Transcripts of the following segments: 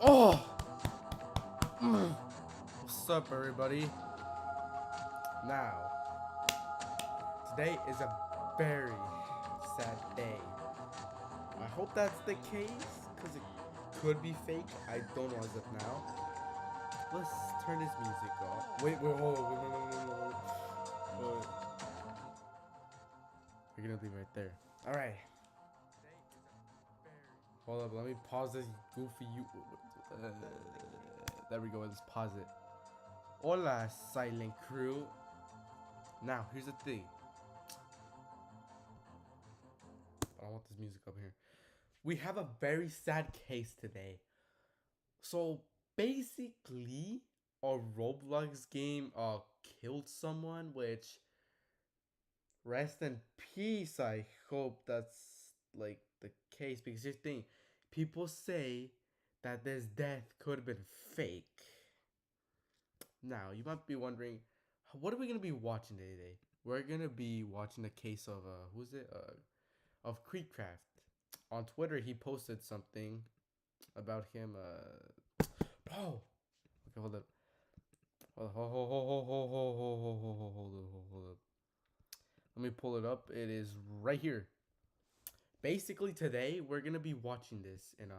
Oh! What's up, everybody? Now, today is a very sad day. I hope that's the case, because it could be fake. I don't know as of now. Let's turn this music off. Wait, hold on. Wait. We're gonna leave right there. Alright. Hold up, let me pause this goofy there we go, let's pause it. Hola, silent crew. Now, here's the thing. I want this music up here. We have a very sad case today. So, basically, a Roblox game killed someone, which, rest in peace. I hope that's like the case, because here's the thing. People say that this death could have been fake. Now, you might be wondering, what are we gonna be watching today? We're gonna be watching a case of who's it? Of Creekcraft. On Twitter, he posted something about him. Bro. Okay, hold up. Hold up. Let me pull it up. It is right here. Basically, today we're gonna be watching this, and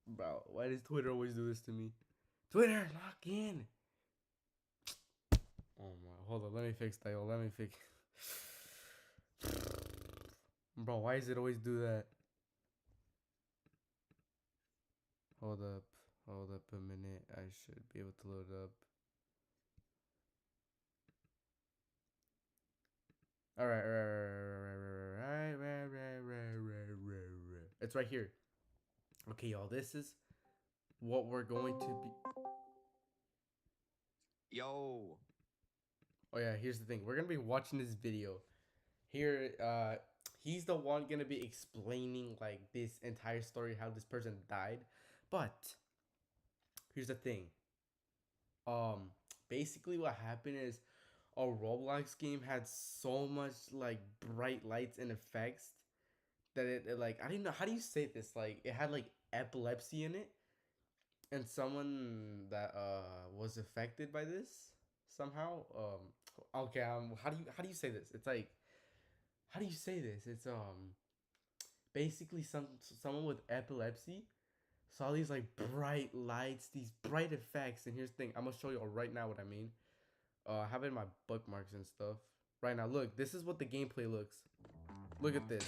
bro, why does Twitter always do this to me? Twitter, lock in. Oh my, hold up. Let me fix that. Let me fix. Bro, why does it always do that? Hold up. Hold up a minute. I should be able to load up. Alright. It's right here. Okay, y'all. This is what we're going to be. Yo. Oh yeah, here's the thing. We're gonna be watching this video. Here, he's the one gonna be explaining like this entire story, how this person died. But here's the thing. Um, basically what happened is a Roblox game had so much like bright lights and effects that it like, I don't know, how do you say this? Like it had like epilepsy in it, and someone that was affected by this somehow. Okay, how do you say this? It's like, how do you say this? It's basically someone with epilepsy saw these like bright lights, these bright effects, and here's the thing. I'm gonna show you all right now what I mean. I have it in my bookmarks and stuff. Right now, look, this is what the gameplay looks. Look at this.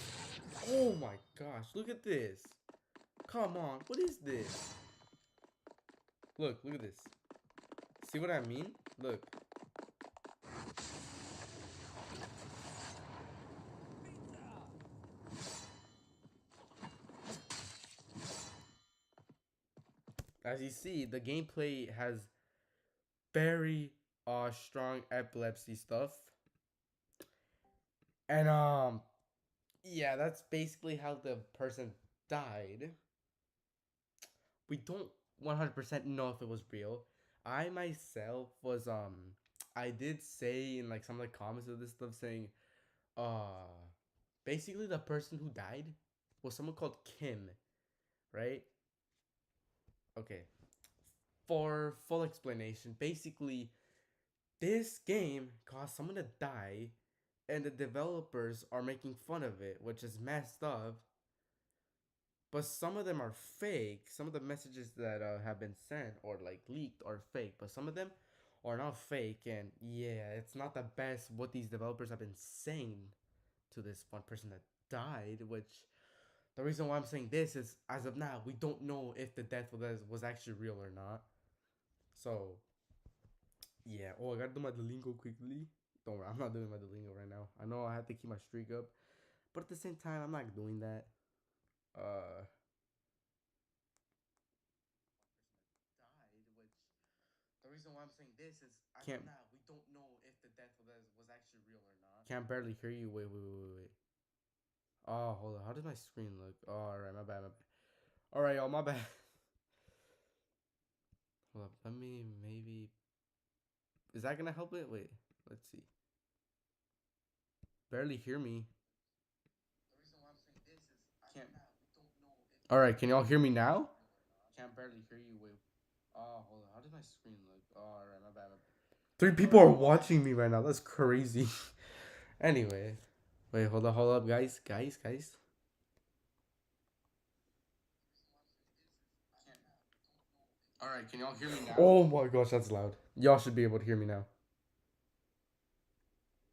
Oh my gosh, look at this. Come on, what is this? Look at this. See what I mean? Look. As you see, the gameplay has very strong epilepsy stuff. And yeah, that's basically how the person died. We don't 100% know if it was real. I myself was I did say in like some of the comments of this stuff saying uh basically the person who died was someone called Kim, right? Okay. For full explanation, basically this game caused someone to die and the developers are making fun of it, which is messed up. But some of them are fake. Some of the messages that have been sent or like leaked are fake, but some of them are not fake. And yeah, it's not the best what these developers have been saying to this one person that died. Which the reason why I'm saying this is, as of now, we don't know if the death was actually real or not. So yeah. Oh, I gotta do my Duolingo quickly. Don't worry, I'm not doing my Duolingo right now. I know I have to keep my streak up, but at the same time, I'm not doing that. Uh, died, which the reason why I'm saying this is, as of now, we don't know if the death was actually real or not. Can't barely hear you. Wait. Oh, hold on. How does my screen look? Oh, all right, my bad. All right, y'all, my bad. Hold up. Let me maybe. Is that gonna help it? Wait. Let's see. Barely hear me. The reason why I'm saying this is, can't. All right, can y'all hear me now? Can't barely hear you. Wait. Oh, hold on. How does my screen look? Oh, all right, my bad. Three people are watching me right now. That's crazy. Anyway, wait, hold up, guys. All right, can y'all hear me now? Oh my gosh, that's loud. Y'all should be able to hear me now.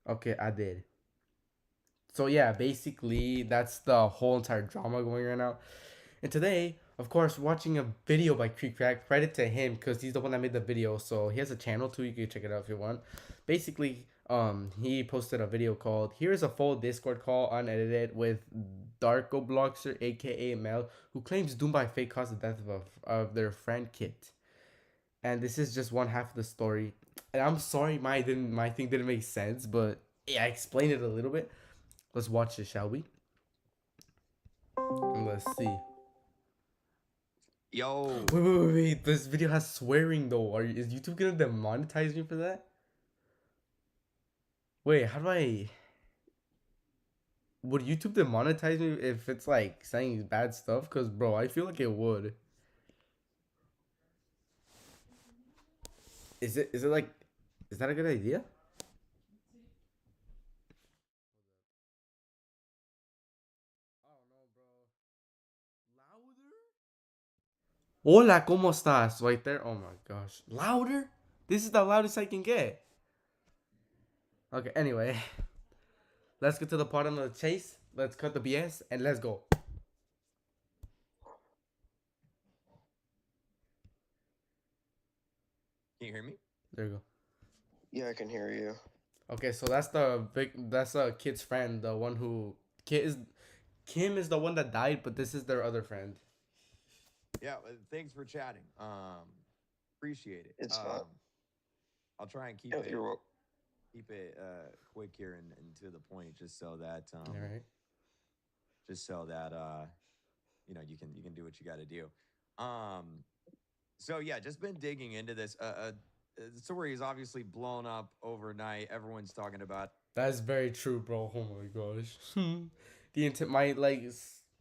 Okay, I did. So yeah, basically that's the whole entire drama going right now. And today, of course, watching a video by Creek Crack. Credit to him because he's the one that made the video. So he has a channel too. You can check it out if you want. Basically, he posted a video called "Here's a full Discord call unedited with Darko Bloxer, aka Mel, who claims Doom by Fate caused the death of their friend Kit." And this is just one half of the story. And I'm sorry, my thing didn't make sense, but yeah, I explained it a little bit. Let's watch it, shall we? And let's see. Yo. Wait. This video has swearing though. Is YouTube gonna demonetize me for that? Wait, how do I? Would YouTube demonetize me if it's like saying bad stuff? Cause bro, I feel like it would. Is it like? Is that a good idea? I don't know, bro. Louder? Hola, ¿cómo estás? Right there. Oh my gosh. Louder? This is the loudest I can get. Okay, anyway. Let's get to the part of the chase. Let's cut the BS and let's go. Can you hear me? There you go. Yeah, I can hear you. Okay, so that's a kid's friend, the one who Kim is the one that died, but this is their other friend. Yeah, thanks for chatting. Appreciate it. It's fine. I'll try and keep No, it you're wel- quick here and to the point, just so that All right. you can do what you got to do. Um, so yeah, just been digging into this. The story is obviously blown up overnight. Everyone's talking about. That's very true, bro. Oh my gosh. My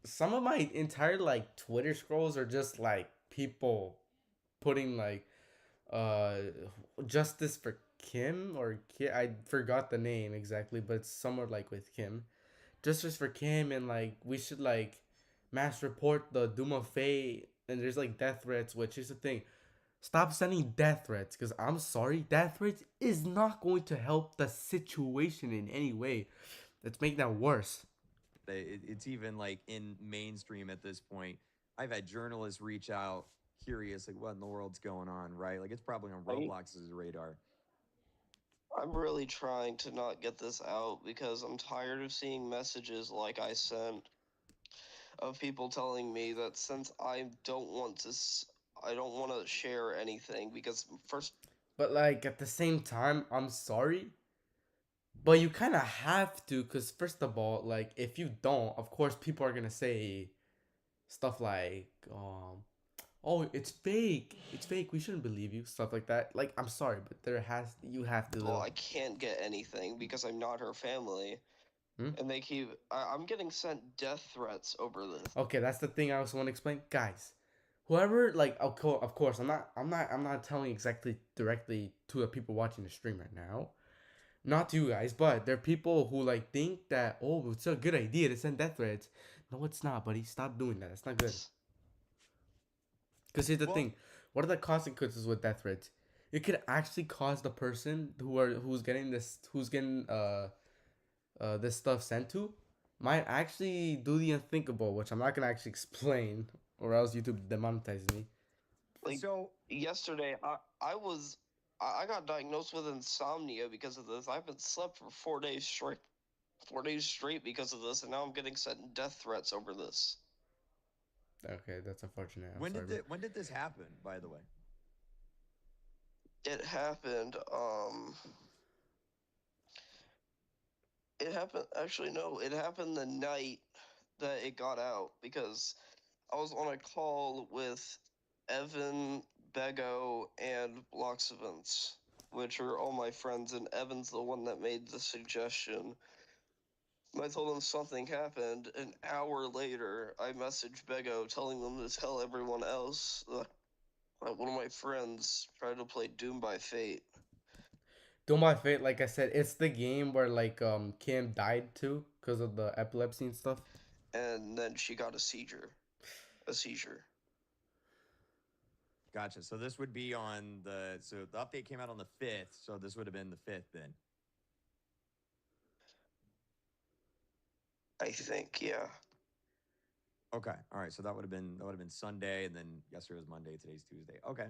some of my entire like Twitter scrolls are just like people putting like uh justice for Kim or I forgot the name exactly, but it's somewhere like with Kim. Justice for Kim and like we should like mass report the Doom of Fate and there's like death threats, which is the thing. Stop sending death threats because I'm sorry, death threats is not going to help the situation in any way. Let's make that worse. It's even like in mainstream at this point. I've had journalists reach out curious, like what in the world's going on, right? Like it's probably on I, Roblox's radar. I'm really trying to not get this out because I'm tired of seeing messages like I sent of people telling me that since I don't want to share anything because first, But like at the same time, I'm sorry, but you kind of have to because first of all, like if you don't, of course people are gonna say stuff like oh it's fake, we shouldn't believe you, stuff like that. Like I'm sorry, but you have to well, though. I can't get anything because I'm not her family, Hmm? and I'm getting sent death threats over this. Okay, that's the thing I also want to explain, guys. Whoever like, of course, I'm not telling exactly directly to the people watching the stream right now, not to you guys, but there are people who like think that oh it's a good idea to send death threats. No, it's not, buddy. Stop doing that. It's not good. Because here's the Well, thing: what are the consequences with death threats? It could actually cause the person who's getting this stuff sent to might actually do the unthinkable, which I'm not gonna actually explain, or else YouTube demonetizes me. Like so yesterday, I got diagnosed with insomnia because of this. I haven't slept for 4 days straight. 4 days straight because of this, and now I'm getting sent death threats over this. Okay, that's unfortunate. I'm sorry, bro. when did this happen, by the way? It happened. It happened. Actually, no. It happened the night that it got out because I was on a call with Evan, Bego, and Blocks which are all my friends, and Evan's the one that made the suggestion I told them something happened. An hour later, I messaged Bego telling them to tell everyone else that one of my friends tried to play Doom by Fate. Don't my fate, like I said, it's the game where like Kim died too because of the epilepsy and stuff. And then she got a seizure. A seizure. Gotcha. So this would be on so the update came out on the 5th, so this would have been the 5th then. I think, yeah. Okay. All right. So that would have been Sunday, and then yesterday was Monday. Today's Tuesday. Okay.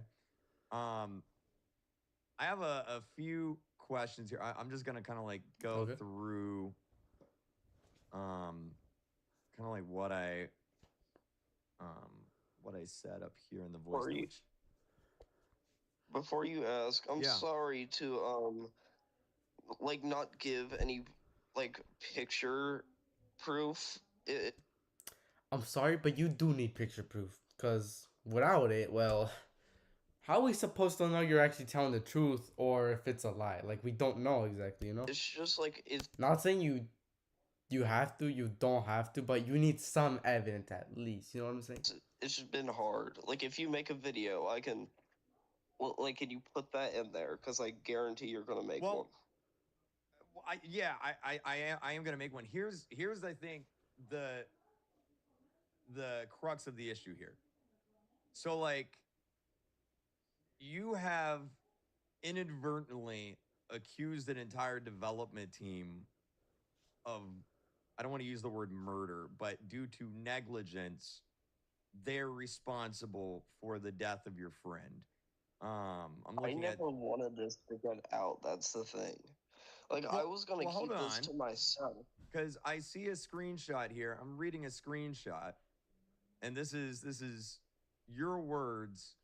Um, I have a few questions here. I'm just gonna kind of like go Okay. through, kind of like um what I said up here in the voice Before you, notes. before you ask, I'm Yeah. sorry to like not give any like picture proof. I'm sorry, but you do need picture proof because without it, well, how are we supposed to know you're actually telling the truth or if it's a lie? Like we don't know exactly, you know. It's just like Not saying you have to, you don't have to, but you need some evidence at least. You know what I'm saying? it's just been hard. Like if you make a video, I can. Well, like, can you put that in there? Because I guarantee you're gonna make one. Well, I am gonna make one. Here's I think the crux of the issue here. So like you have inadvertently accused an entire development team of, I don't want to use the word murder, but due to negligence, they're responsible for the death of your friend. I'm I looking at. never wanted this to get out. That's the thing. Like, I was gonna Hold keep this on, to myself. because I see a screenshot here. I'm reading a screenshot, and this is your words.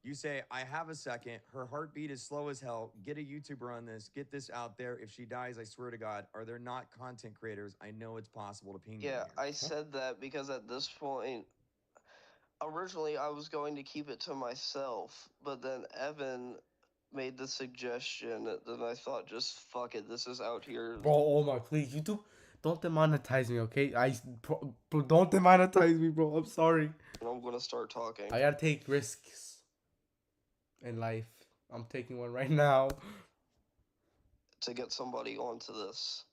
You say, I have a second. Her heartbeat is slow as hell. Get a YouTuber on this. Get this out there. If she dies, I swear to God, are there not content creators? I know it's possible to ping them Yeah, here. I said that because at this point, originally I was going to keep it to myself, but then Evan made the suggestion. Then I thought, just fuck it. This is out here. Bro, oh my, please, YouTube, don't demonetize me, okay? Bro, don't demonetize me, bro. I'm sorry. And I'm gonna start talking. I gotta take risks in life. I'm taking one right now. To get somebody onto this.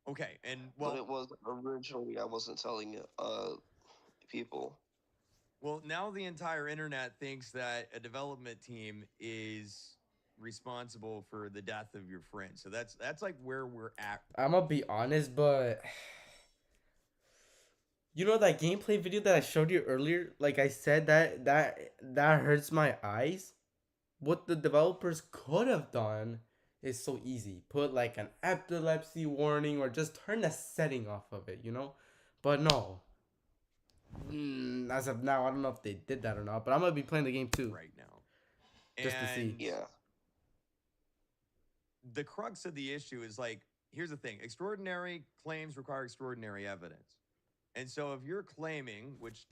Okay, and But it was originally I wasn't telling people. well, now the entire internet thinks that a development team is responsible for the death of your friend. So that's like where we're at. I'm gonna be honest, but you know that gameplay video that I showed you earlier? Like I said, that hurts my eyes. What the developers could have done is so easy. Put like an epilepsy warning or just turn the setting off of it, you know? But no. As of now, I don't know if they did that or not, but I'm gonna be playing the game too. Right now. Just to see. Yeah. The crux of the issue is like, here's the thing: extraordinary claims require extraordinary evidence. And so if you're claiming, which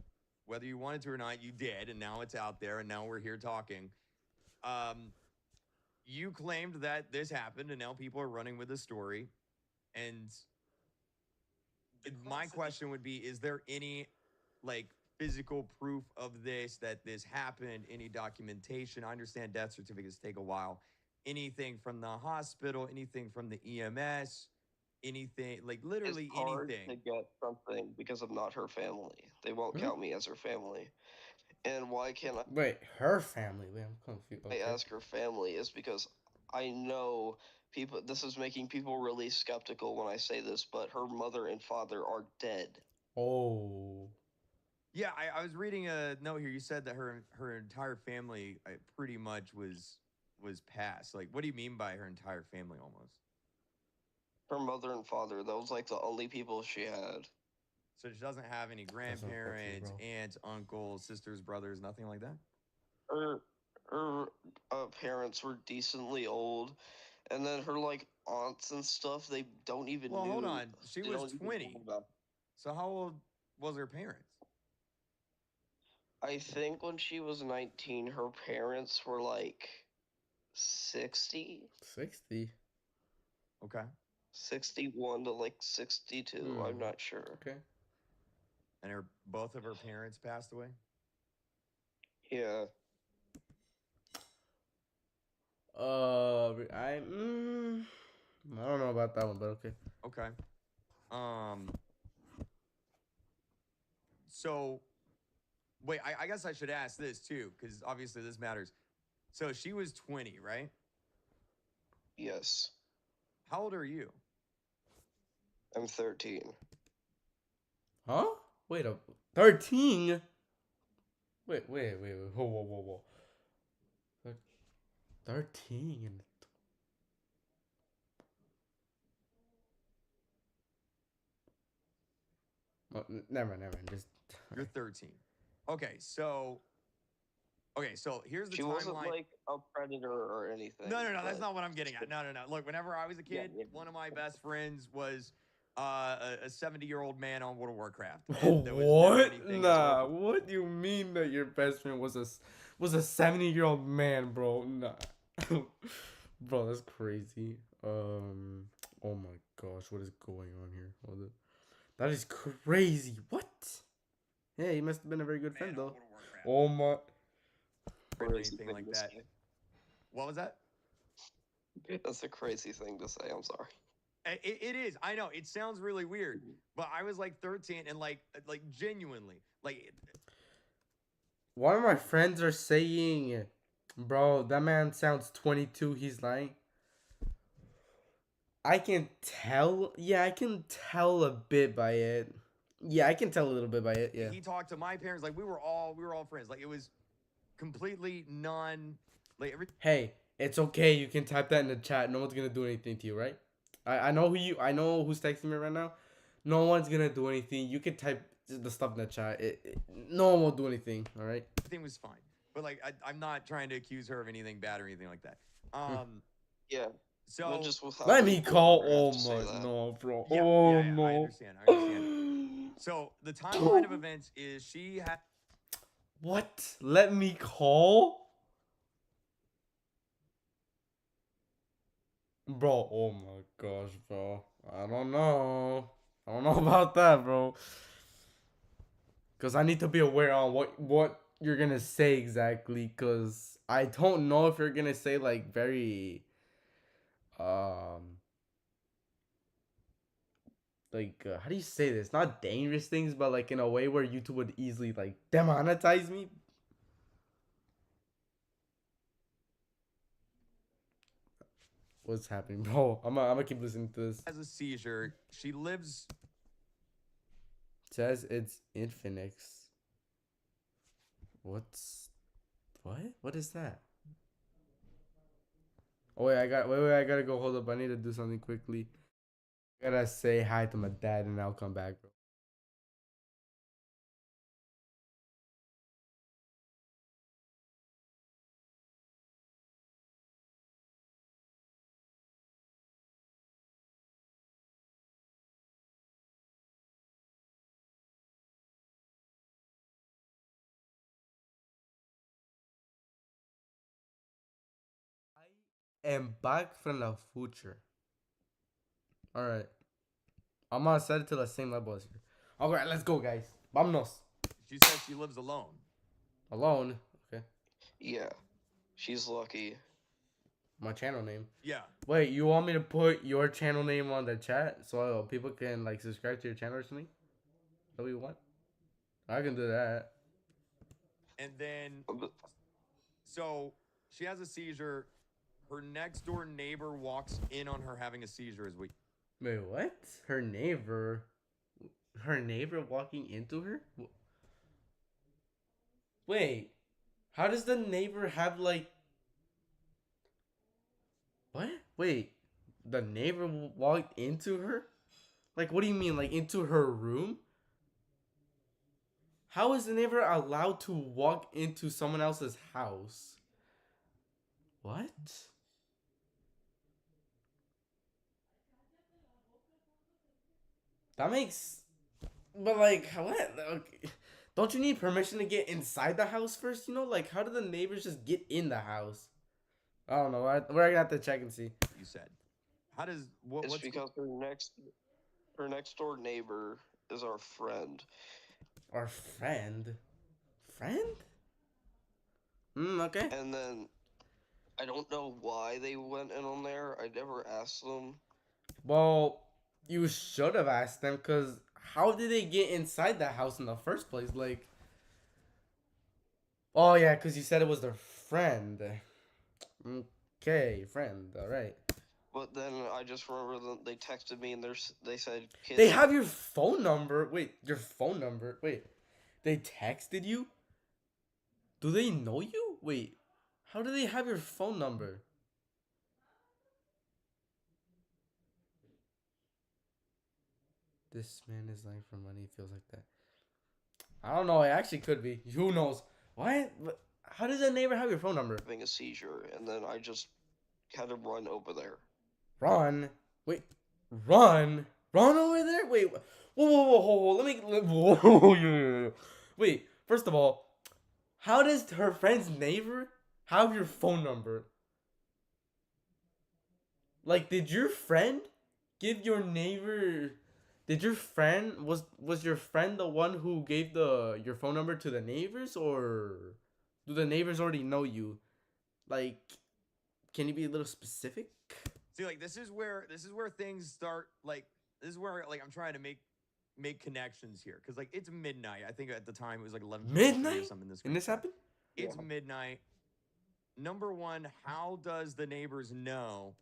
whether you wanted to or not, you did, and now it's out there, and now we're here talking. You claimed that this happened, and now people are running with the story. And my question would be, is there any like physical proof of this, that this happened? Any documentation? I understand death certificates take a while. Anything from the hospital, anything from the EMS, anything, like literally It's hard anything. to get something because I'm not her family. They won't count me as her family. And why can't Wait, her family? Wait, I'm confused. I Okay. ask her family is because I know people, this is making people really skeptical when I say this, but her mother and father are dead. Oh. Yeah, I was reading a note here. You said that her entire family pretty much was passed. Like, what do you mean by her entire family almost? Her mother and father, that was like the only people she had. So she doesn't have any grandparents, bro. aunts, uncles, sisters, brothers, nothing like that? Her parents were decently old, and then her like aunts and stuff, they don't even Well, knew. hold on. She they was don't even know 20. about- So how old was her parents? I think when she was 19, her parents were like 60. 60. Okay. 61 to like 62. I'm Hmm. not sure. Okay. And both of her parents passed away? Yeah. I don't know about that one, but okay. Okay. So wait, I guess I should ask this too, because obviously this matters. So she was 20, right? Yes. How old are you? I'm 13. Huh? Wait a 13. Wait. Whoa. 13. Oh, never mind. Just You're 13. Okay, so here's the She wasn't timeline. like a predator or anything. No, that's but- not what I'm getting at. No. Look, whenever I was a Yeah, kid, yeah. one of my best friends was a 70-year-old man on World of Warcraft. and there was never what? anything Nah. historical. What do you mean that your best friend was a 70-year-old man, bro? Nah. Bro, that's crazy. Oh my gosh, what is going on here? Hold up. That is crazy. What? Yeah, he must have been a very good Man friend on though. World of Warcraft. Oh my. Or Crazy anything thing like to that. say. What was that? That's a crazy thing to say. I'm sorry. It is. I know. It sounds really weird, but I was like 13 and like genuinely like One of my friends are saying, bro, that man sounds 22. He's lying. I can tell. Yeah, I can tell a bit by it. Yeah, I can tell a little bit by it. Yeah. he talked to my parents like we were all friends. Like it was completely like every Hey, it's okay. You can type that in the chat. No one's gonna do anything to you, right? I know I know who's texting me right now. No one's gonna do anything. You can type the stuff in the chat. No one will do anything. All right. everything was fine. But like I'm not trying to accuse her of anything bad or anything like that. Yeah. So But just with how Let me people call. have Oh to say my that. no, bro. yeah, Oh I no. understand. So the timeline of events is she had What? Let me call? Bro, oh my gosh, bro. I don't know. I don't know about that, bro. Cause I need to be aware on what you're gonna say exactly. Cause I don't know if you're gonna say like very like how do you say this? Not dangerous things, but like in a way where YouTube would easily like demonetize me. What's happening, bro? I'm gonna keep listening to this. has a seizure. She lives It says it's Infinix. What? What is that? Oh wait, I gotta go. Hold up, I need to do something quickly. I gotta say hi to my dad, and I'll come back, bro. I am back from the future. All right, I'm gonna set it to the same level as here. All right, let's go, guys. Vámonos. she says she lives alone. Alone. Okay. Yeah. She's lucky. My channel name. Yeah. Wait, you want me to put your channel name on the chat so people can like subscribe to your channel or something? Is that what you want? I can do that. And then But so she has a seizure. Her next door neighbor walks in on her having a seizure as we Wait, what? Her neighbor? Her neighbor walking into her? Wait, how does the neighbor have like? What? Wait, the neighbor walked into her? Like, what do you mean? Like into her room? How is the neighbor allowed to walk into someone else's house? What? That makes. But like, what? Okay. Don't you need permission to get inside the house first? You know, like, how do the neighbors just get in the house? I don't know. We're gonna have to check and see. you said. How does It's what's because her next door neighbor is our friend. Our friend. Friend? Okay. And then I don't know why they went in on there. I never asked them. Well, you should have asked them, because how did they get inside that house in the first place? Like, oh yeah, because you said it was their friend. Okay, friend. All right. But then I just remember that they texted me and they said kids. They have your phone number. Wait, your phone number. Wait, they texted you? Do they know you? Wait, how do they have your phone number? This man is lying for money. Feels like that. I don't know. It actually could be. Who knows? What? How does a neighbor have your phone number? having a seizure, and then I just had to run over there. Run. Wait. Run. Run over there? Wait. Whoa, whoa, whoa, whoa. Let me. Whoa. Yeah. Wait. First of all, how does her friend's neighbor have your phone number? Like, did your friend give your neighbor? Did your friend was your friend the one who gave your phone number to the neighbors, or do the neighbors already know you? Like, can you be a little specific? See, like this is where things start. Like this is where like I'm trying to make connections here because like it's midnight. I think at the time it was like 11 Midnight? or something. And this happened? It's Yeah. midnight. Number one, how does the neighbors know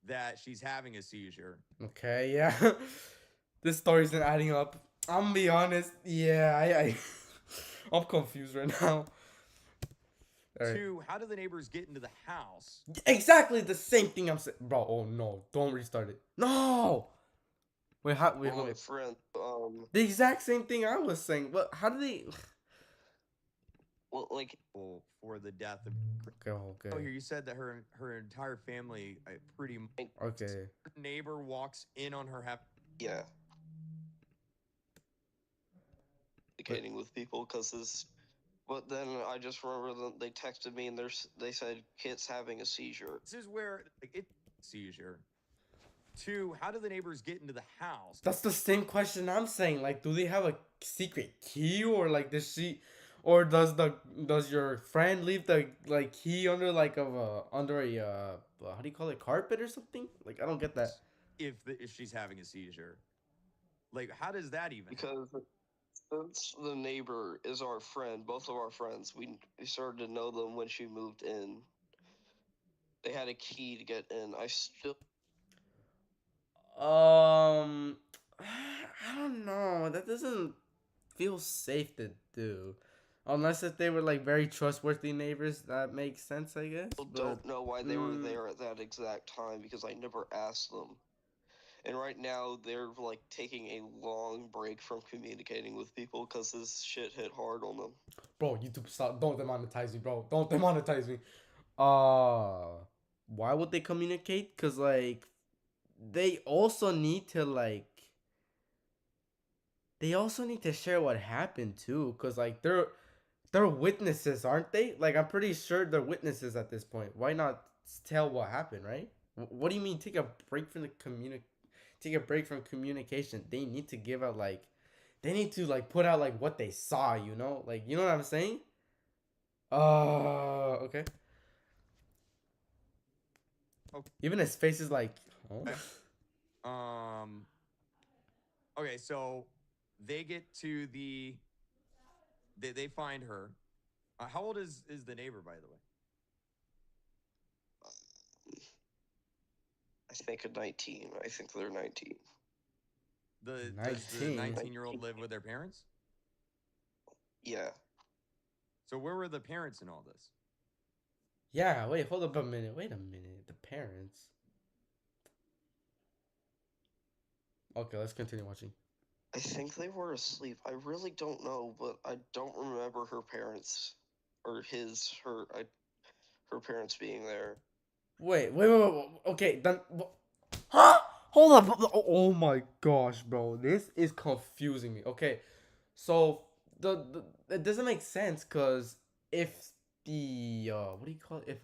that she's having a seizure? Okay, yeah. This story's not adding up. I'm gonna be honest. Yeah, I I'm confused right now. All right. Two, how do the neighbors get into the house? Exactly the same thing I'm saying, bro. Oh no! Don't restart it. No. Wait, how? Wait, Well, my wait. friend, The exact same thing I was saying. But how do they? well, like For the death of. Okay, Oh, here okay, you said that her entire family, pretty much, okay. neighbor walks in on her. yeah, communicating with people because this. But then I just remember that they texted me and they said kid's having a seizure. This is where like it seizure. Two, how do the neighbors get into the house? That's the same question I'm saying. Like, do they have a secret key, or like does she, or does your friend leave the like key under like under a how do you call it, carpet or something? Like, I don't get that. If she's having a seizure, like how does that even? Because since the neighbor is our friend, both of our friends, we started to know them when she moved in. They had a key to get in. I still I don't know. That doesn't feel safe to do, unless if they were like very trustworthy neighbors. That makes sense, I guess. But don't know why they were there at that exact time because I never asked them. And right now they're like taking a long break from communicating with people because this shit hit hard on them. bro, YouTube, stop! Don't demonetize me, bro. Don't demonetize me. Why would they communicate? Cause like they also need to like they also need to share what happened too. Cause like they're witnesses, aren't they? Like, I'm pretty sure they're witnesses at this point. Why not tell what happened, right? What do you mean take a break from take a break from communication? They need to give out like they need to like put out like what they saw, you know? Like, you know what I'm saying? Okay. Okay. Even his face is like, oh. Okay, so they get to they find her. How old is the neighbor, by the way? I think at 19. I think they're 19. Does the 19? 19-year-old live with their parents? Yeah. So where were the parents in all this? Yeah, wait, hold up a minute. Wait a minute. The parents. Okay, let's continue watching. I think they were asleep. I really don't know, but I don't remember her parents or her parents being there. Wait. Okay, then. Huh? Hold up. Oh my gosh, bro. This is confusing me. Okay, so the it doesn't make sense because if the what do you call it?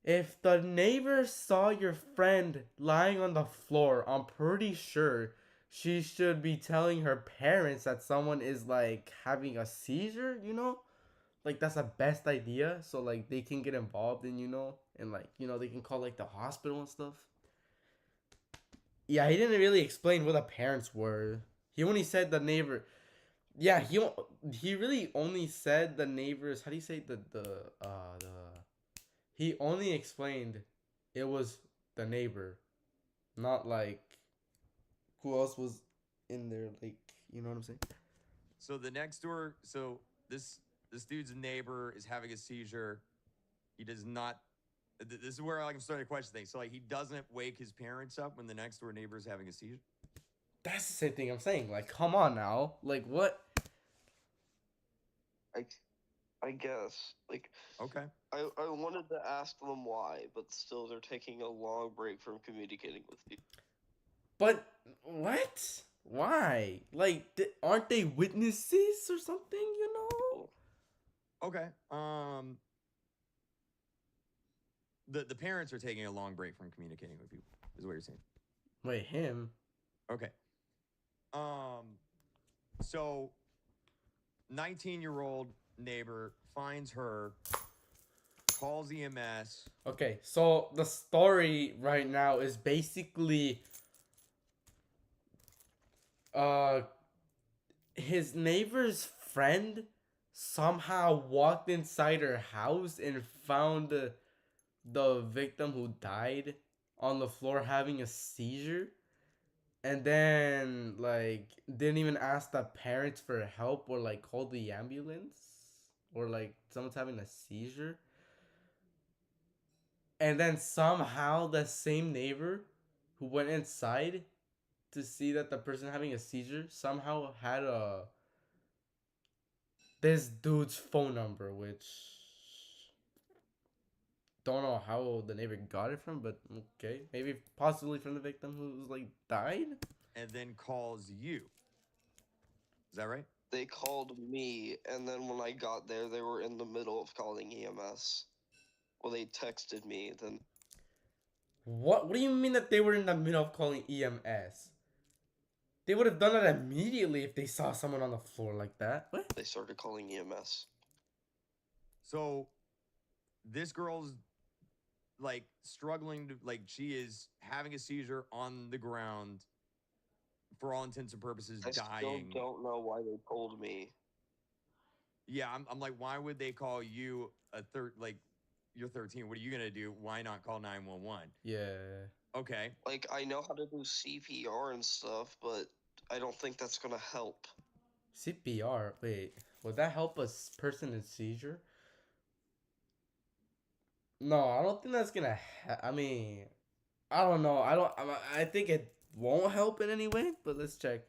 If the neighbor saw your friend lying on the floor, I'm pretty sure she should be telling her parents that someone is like having a seizure, you know? Like that's the best idea so like they can get involved and and like, they can call like the hospital and stuff. Yeah, he didn't really explain what the parents were. He only said the neighbor. Yeah, he really only said the neighbors. How do you say the he only explained it was the neighbor, not like who else was in there. Like, you know what I'm saying? So the next door, so this dude's neighbor is having a seizure. He does not. This is where like I'm starting to question things. So like he doesn't wake his parents up when the next door neighbor is having a seizure. That's the same thing I'm saying. Like, come on now. Like, what? I guess. Like, Okay. I wanted to ask them why, but still they're taking a long break from communicating with me. But what? Why? Like, aren't they witnesses or something? You know? Okay. The parents are taking a long break from communicating with people. Is what you're saying? Wait, him? Okay. So 19-year-old neighbor finds her, calls EMS. Okay, so the story right now is basically his neighbor's friend somehow walked inside her house and found the victim who died on the floor having a seizure, and then like didn't even ask the parents for help or like call the ambulance or like someone's having a seizure. And then somehow the same neighbor who went inside to see that the person having a seizure somehow had this dude's phone number, which don't know how the neighbor got it from, but okay, maybe possibly from the victim who's like died. And then calls you. Is that right? They called me, and then when I got there, they were in the middle of calling EMS. Well, they texted me, then What do you mean that they were in the middle of calling EMS? They would have done that immediately if they saw someone on the floor like that. What? they started calling EMS. So this girl's like struggling to like she is having a seizure on the ground, for all intents and purposes, I dying. still don't know why they told me. Yeah, I'm like, why would they call you like you're 13? What are you gonna do? Why not call 911? Yeah. Okay. Like, I know how to do CPR and stuff, but I don't think that's gonna help. CPR. Wait, would that help a person in seizure? No, I don't think that's gonna. I mean, I don't know. I think it won't help in any way. But let's check.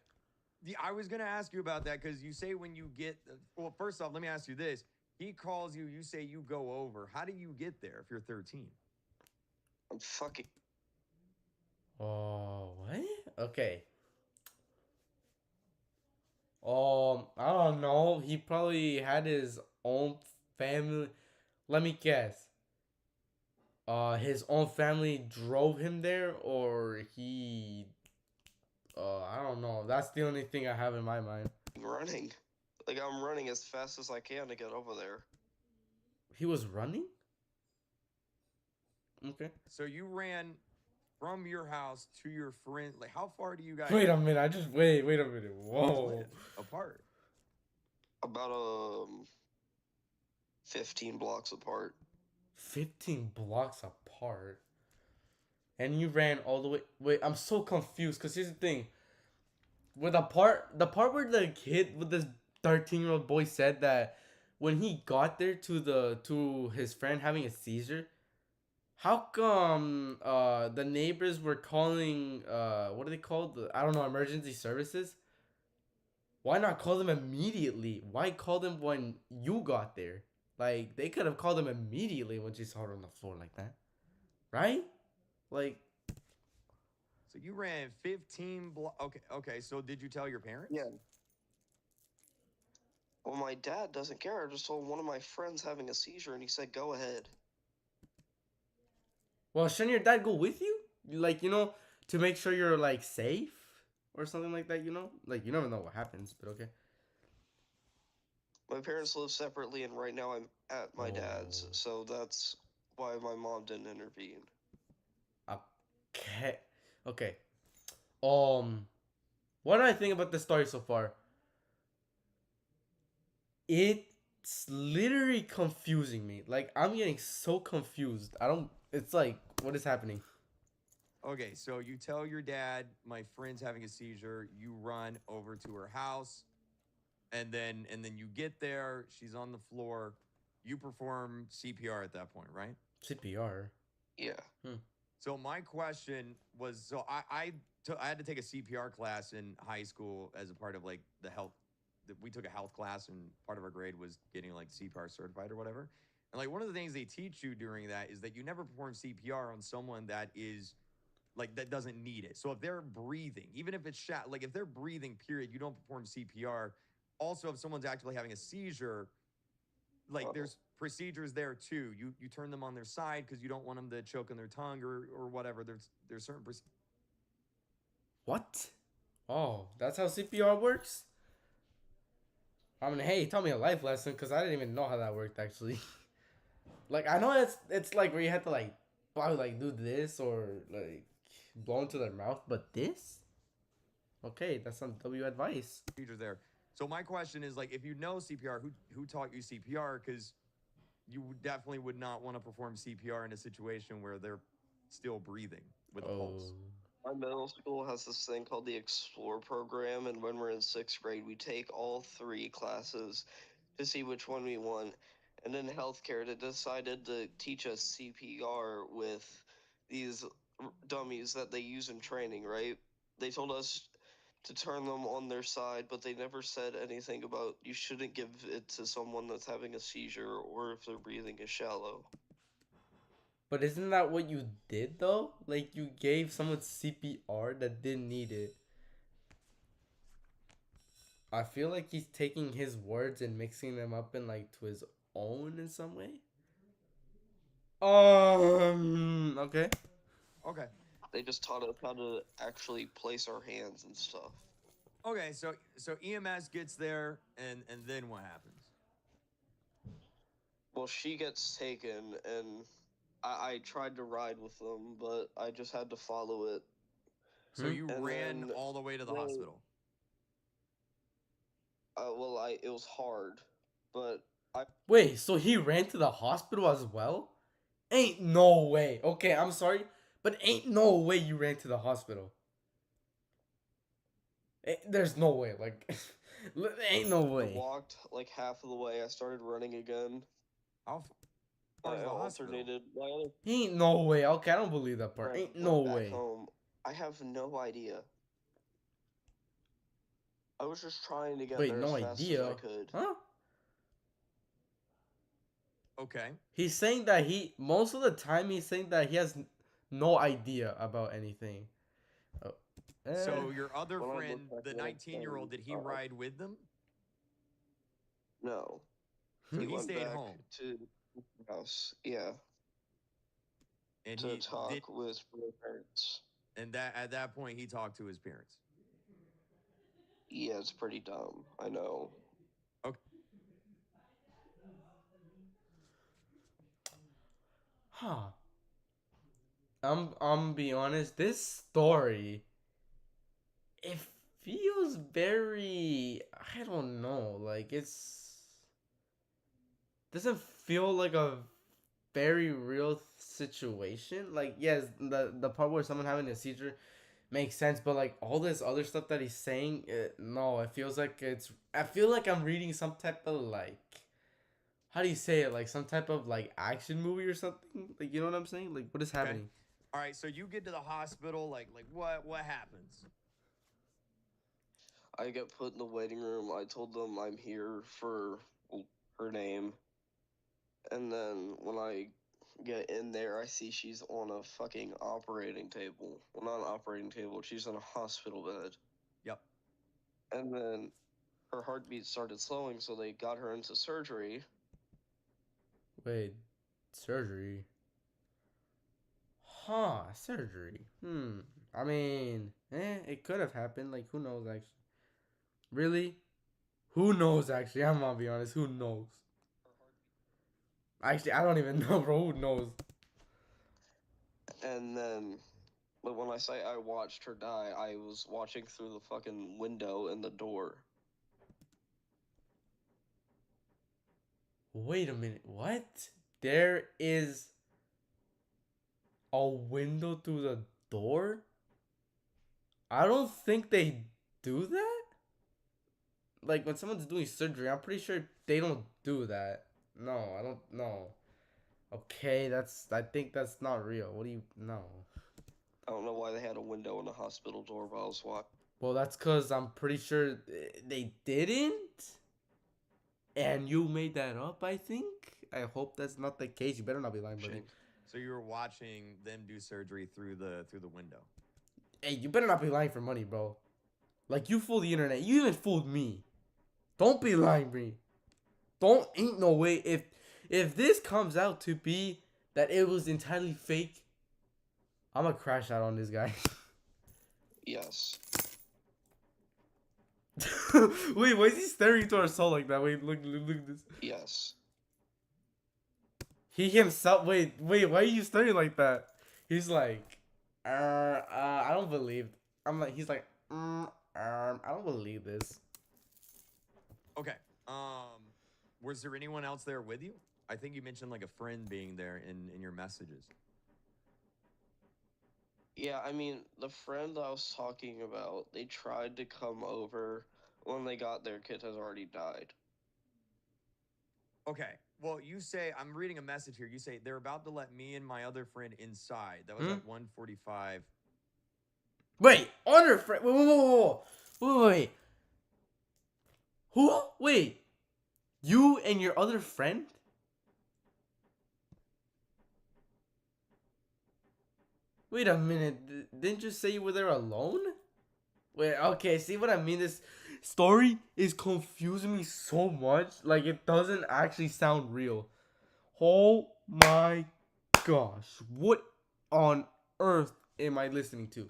I was gonna ask you about that because you say when you get well, first off, let me ask you this. He calls you, you say you go over. How do you get there if you're 13? I'm fucking. Oh, what? Okay. I don't know. He probably had his own family. Let me guess. His own family drove him there, or he. I don't know. That's the only thing I have in my mind. Running. Like, I'm running as fast as I can to get over there. He was running. Okay. So you ran from your house to your friend. Like, how far do you guys Wait a minute. I just wait. Wait a minute. Whoa. live apart? About 15 blocks apart. 15 blocks apart. And you ran all the way. Wait, I'm so confused. Cause here's the thing. With the part where the kid with this 13-year-old boy said that when he got there to his friend having a seizure, how come the neighbors were calling what are they called? I don't know, emergency services? Why not call them immediately? Why call them when you got there? Like they could have called them immediately when she saw her on the floor like that. Right? Like So you ran 15 blocks. Okay. So did you tell your parents? Yeah. Well, my dad doesn't care. I just told one of my friends having a seizure, and he said, "Go ahead." Well, shouldn't your dad go with you? Like, to make sure you're like safe or something like that, Like you never know what happens, but okay. My parents live separately, and right now I'm at my dad's, Oh. so that's why my mom didn't intervene. Okay. Okay. Um what do I think about the story so far? It's literally confusing me. Like I'm getting so confused. I don't it's like what is happening? Okay, so you tell your dad, my friend's having a seizure. You run over to her house, and then you get there. She's on the floor. You perform CPR at that point, right? CPR. Yeah. So my question was, so I had to take a CPR class in high school as a part of like the health. We took a health class, and part of our grade was getting like CPR certified or whatever. And like one of the things they teach you during that is that you never perform CPR on someone that is like that doesn't need it. So if they're breathing, even if it's like if they're breathing, period, you don't perform CPR. Also, if someone's actually having a seizure, like Uh, there's procedures there too. You turn them on their side because you don't want them to choke on their tongue or whatever. There's certain What? Oh, that's how CPR works? I mean, hey, tell me a life lesson because I didn't even know how that worked actually. Like I know it's like where you have to like probably like do this or like blow into their mouth, but this? Okay, that's some W advice. procedures there. So my question is like, if you know CPR, who taught you CPR? Because definitely would not want to perform CPR in a situation where they're still breathing with a Oh. pulse. my middle school has this thing called the Explore program, and when we're in sixth grade, we take all three classes to see which one we want. And in healthcare, they decided to teach us CPR with these dummies that they use in training, right? They told us to turn them on their side, but they never said anything about you shouldn't give it to someone that's having a seizure or if their breathing is shallow. But isn't that what you did though? Like you gave someone CPR that didn't need it. I feel like he's taking his words and mixing them up in like to his own in some way. Okay. Okay. They just taught us how to actually place our hands and stuff. Okay. So EMS gets there, and then what happens? Well, she gets taken, and I tried to ride with them, but I just had to follow it. So you And ran then all the way to the they, hospital. well, it was hard, but I Wait, so he ran to the hospital as well? Ain't no way. Okay, I'm sorry, but ain't no way you ran to the hospital. There's no way. Like, ain't no I way. walked like half of the way. I started running again. How far is I the hospital? alternated. My other Ain't no way. Okay, I don't believe that part. friend Ain't no went back way. home. I have no idea. I was just trying to get Wait, there as no fast as I idea. could. Huh? Okay. He's saying that most of the time he's saying that he has no idea about anything. Oh. So your other When I friend, looked back the at it, 19-year-old, did he ride with them? no, So he he went stayed back home, to the house. Yeah, and to he did, talk with my parents. and that at that point he talked to his parents. Yeah, it's pretty dumb. I know. Okay. Huh. I'm be honest, this story it feels very I don't know, like it's doesn't feel like a very real situation. Like yes, the part where someone having a seizure makes sense, but like all this other stuff that he's saying, no, it feels like I feel like I'm reading some type of like how do you say it? Like some type of like action movie or something. Like you know what I'm saying? Like what is Okay. happening? All right. So you get to the hospital. Like what happens? I get put in the waiting room. I told them I'm here for her name. And then when I get in there, I see she's on a fucking operating table. Well, not an operating table. She's on a hospital bed. Yep. And then her heartbeat started slowing, so they got her into surgery. Wait, surgery. Huh, surgery. I mean, it could have happened. Like, who knows, actually? Really? Who knows, actually? I'm gonna be honest. Who knows? Actually, I don't even know, bro. Who knows? And then, but when I say I watched her die, I was watching through the fucking window in the door. Wait a minute. What? There is a window through the door? I don't think they do that. Like, when someone's doing surgery, I'm pretty sure they don't do that. No, I don't know. Okay, I think that's not real. What do you, no. I don't know why they had a window in the hospital door, but I was watching. Well, that's because I'm pretty sure they didn't. And you made that up, I think. I hope that's not the case. You better not be lying, buddy. So you were watching them do surgery through the window. Hey, you better not be lying for money, bro. Like, you fooled the internet. You even fooled me. Don't be lying, me. Don't, ain't no way. If this comes out to be that it was entirely fake, I'm gonna crash out on this guy. Yes. Wait, why is he staring to our soul like that? Wait, look at this. Yes. He himself. Wait. Why are you staring like that? He's like, I don't believe. I'm like, he's like, I don't believe this. Okay. Was there anyone else there with you? I think you mentioned like a friend being there in your messages. Yeah, I mean, the friend I was talking about, they tried to come over. When they got there, kid has already died. Okay. Well, you say I'm reading a message here. You say they're about to let me and my other friend inside. That was at 1:45. Wait, honor friend. Wait. Who? Wait. You and your other friend? Wait a minute. Didn't you say you were there alone? Wait, okay, see what I mean? This story is confusing me so much. Like, it doesn't actually sound real. Oh my gosh. What on earth am I listening to?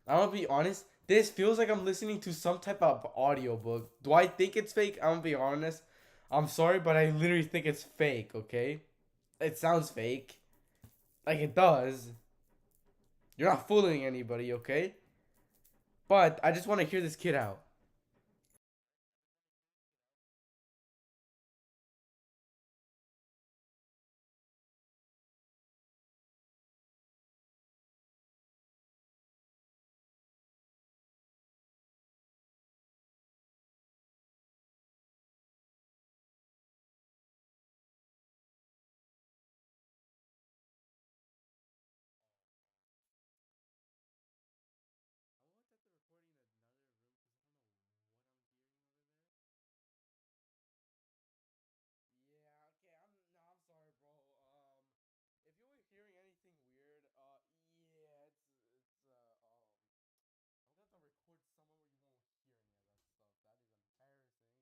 I'm gonna be honest. This feels like I'm listening to some type of audiobook. Do I think it's fake? I'm gonna be honest. I'm sorry, but I literally think it's fake, okay? It sounds fake. Like, it does. You're not fooling anybody, okay? But I just want to hear this kid out. Yeah, okay, I'm sorry, bro. If you were hearing anything weird, yeah, I'm gonna have to record somewhere where you won't hear any of that stuff. That is embarrassing.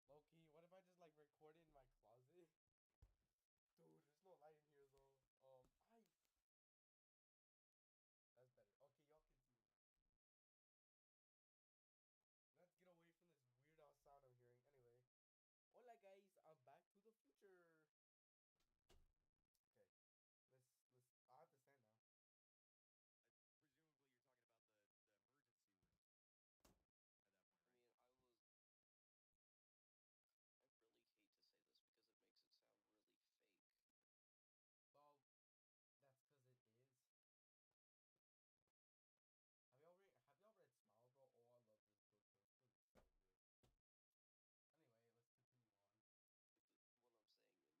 Loki, what if I just like record it in my closet? Dude, there's no light in here though. That's better. Okay, y'all continue. Let's get away from this weird ass sound I'm hearing. Anyway, hola guys, I'm back to the future. Okay, I have to stand now. Well, that's because it is. Have y'all read Smile, bro? Oh, I love this book, bro. This book is so good. Anyway, let's continue on.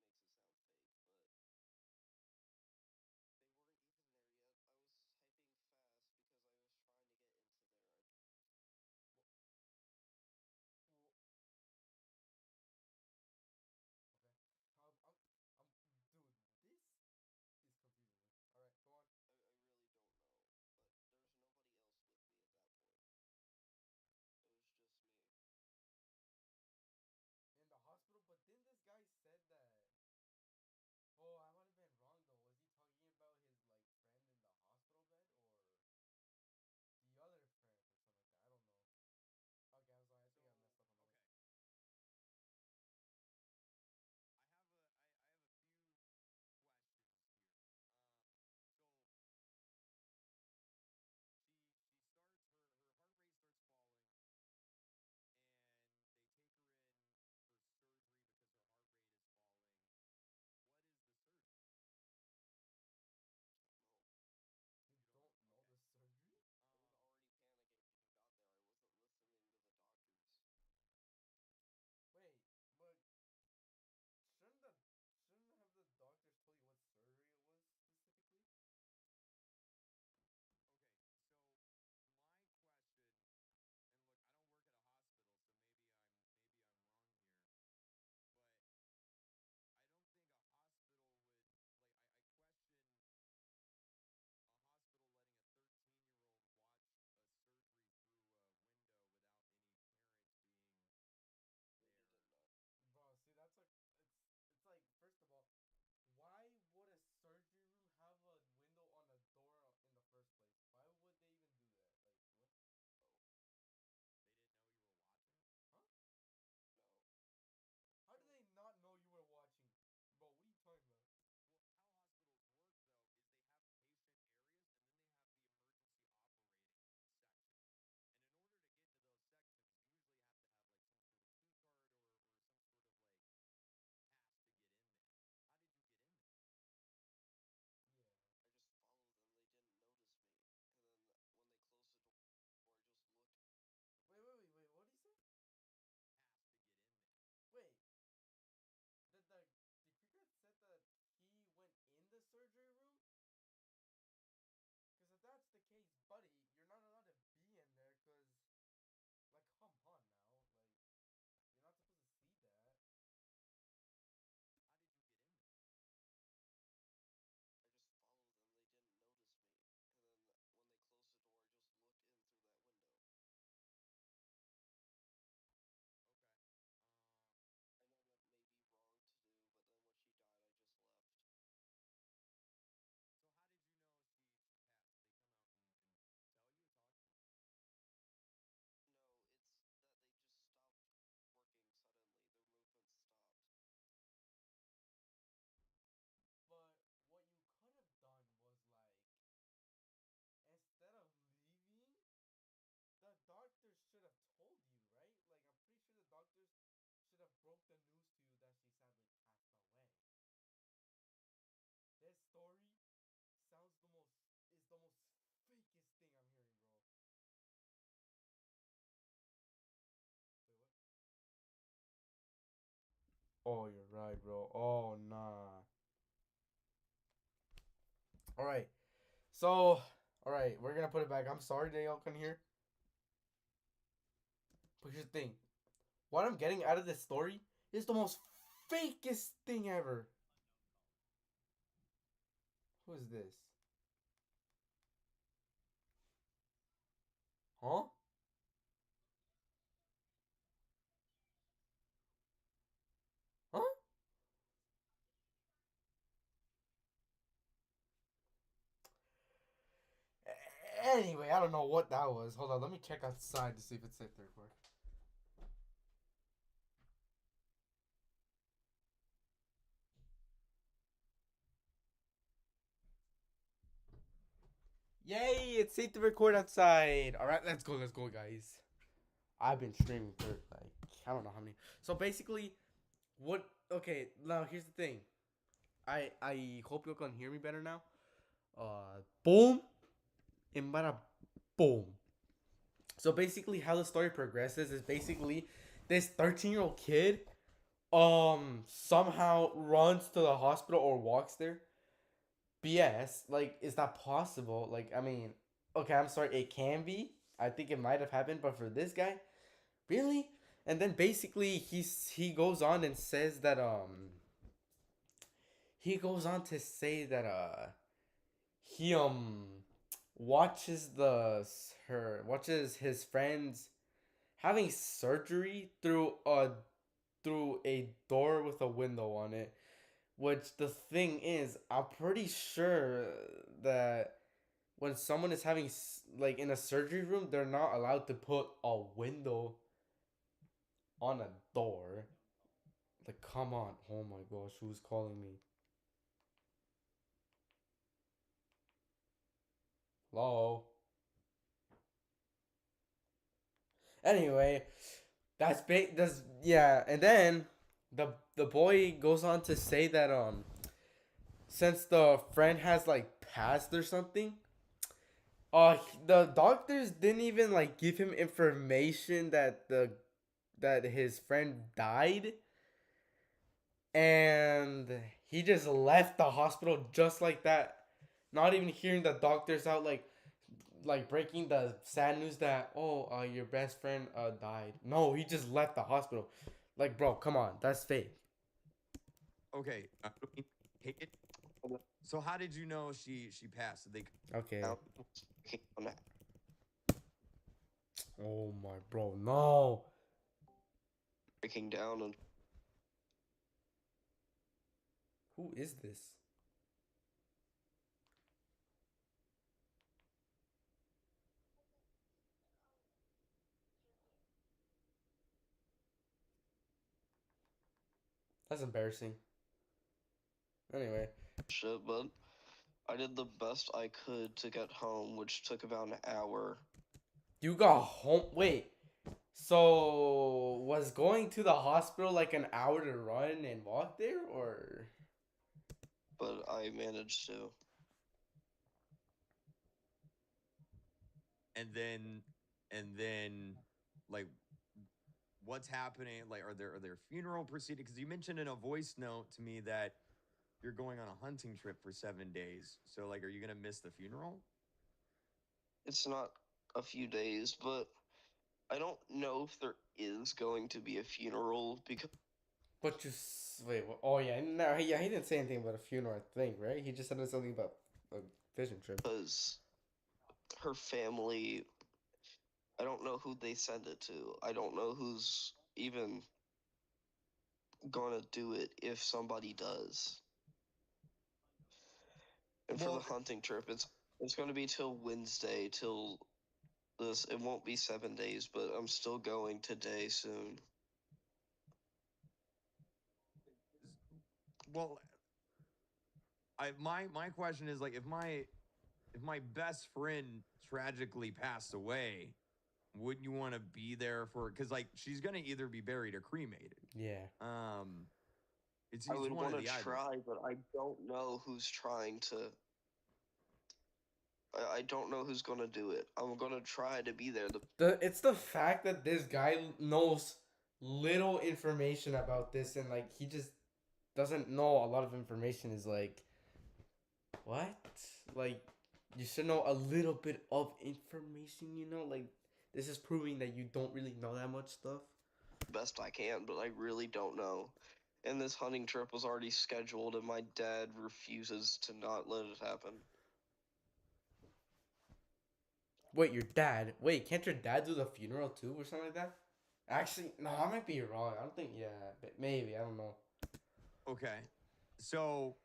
broke the news to you that she sadly passed away. This story sounds the most fakest thing I'm hearing, bro. Wait, what? Oh, you're right, bro. Oh, nah. All right. So, all right, we're gonna put it back. I'm sorry that y'all couldn't hear. But here's the thing: what I'm getting out of this story is the most fakest thing ever. Who is this? Huh? Huh? Anyway, I don't know what that was. Hold on, let me check outside to see if it's safe to record. Yay! It's safe to record outside. All right, let's go, guys. I've been streaming for like I don't know how many. So basically, what? Okay, now here's the thing. I hope you can hear me better now. Boom, and bada boom. So basically, how the story progresses is basically this 13-year-old kid somehow runs to the hospital or walks there. BS, like, is that possible? Like, I mean, okay, I'm sorry, it can be. I think it might have happened, but for this guy, really? And then basically he goes on and says that he goes on to say that he watches his friends having surgery through a door with a window on it. Which the thing is, I'm pretty sure that when someone is having like in a surgery room, they're not allowed to put a window on a door. Like, come on. Oh my gosh, who's calling me? Hello? Anyway, yeah, and then the boy goes on to say that since the friend has like passed or something, the doctors didn't even like give him information that his friend died, and he just left the hospital just like that, not even hearing the doctors out, like breaking the sad news that your best friend died. No, he just left the hospital. Like, bro, come on, that's fake. Okay, take it. So how did you know she passed? Did they Okay. Now, on that. Oh my bro, no. Breaking down and Who is this? That's embarrassing. Anyway, shit, but I did the best I could to get home, which took about an hour. you got home. Wait. So was going to the hospital like an hour to run and walk there, or? But I managed to. and then like what's happening? Like, are there funeral proceedings? Because you mentioned in a voice note to me that you're going on a hunting trip for 7 days. So like, are you gonna miss the funeral? It's not a few days, but I don't know if there is going to be a funeral because But wait. Oh yeah, no, yeah. He didn't say anything about a funeral. I think, right? He just said something about a fishing trip. her family, I don't know who they send it to. I don't know who's even gonna do it if somebody does. And for the Well, hunting trip, it's going to be till Wednesday till this. It won't be 7 days, but I'm still going today soon. well, my question is like, if my best friend tragically passed away, wouldn't you want to be there for? Because like she's gonna either be buried or cremated. Yeah. It's I would one want of to the either. try, but I don't know who's trying to. I don't know who's gonna do it. I'm gonna try to be there. It's the fact that this guy knows little information about this and like he just doesn't know a lot of information is like what? Like you should know a little bit of information, you know? Like this is proving that you don't really know that much stuff. Best I can, but I really don't know. And this hunting trip was already scheduled, and my dad refuses to not let it happen. Wait, your dad? Wait, can't your dad do the funeral too or something like that? Actually, no, I might be wrong. I don't think. Yeah, but maybe I don't know. Okay. So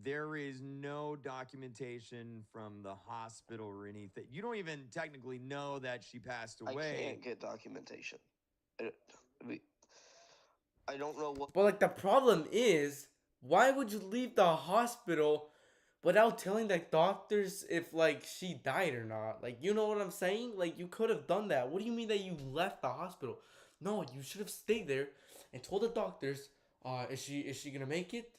there is no documentation from the hospital or anything. You don't even technically know that she passed I away. can't get documentation. I don't know what. But like the problem is, why would you leave the hospital without telling the doctors if like she died or not? Like you know what I'm saying? Like you could have done that. What do you mean that you left the hospital? No, you should have stayed there and told the doctors, is she gonna make it?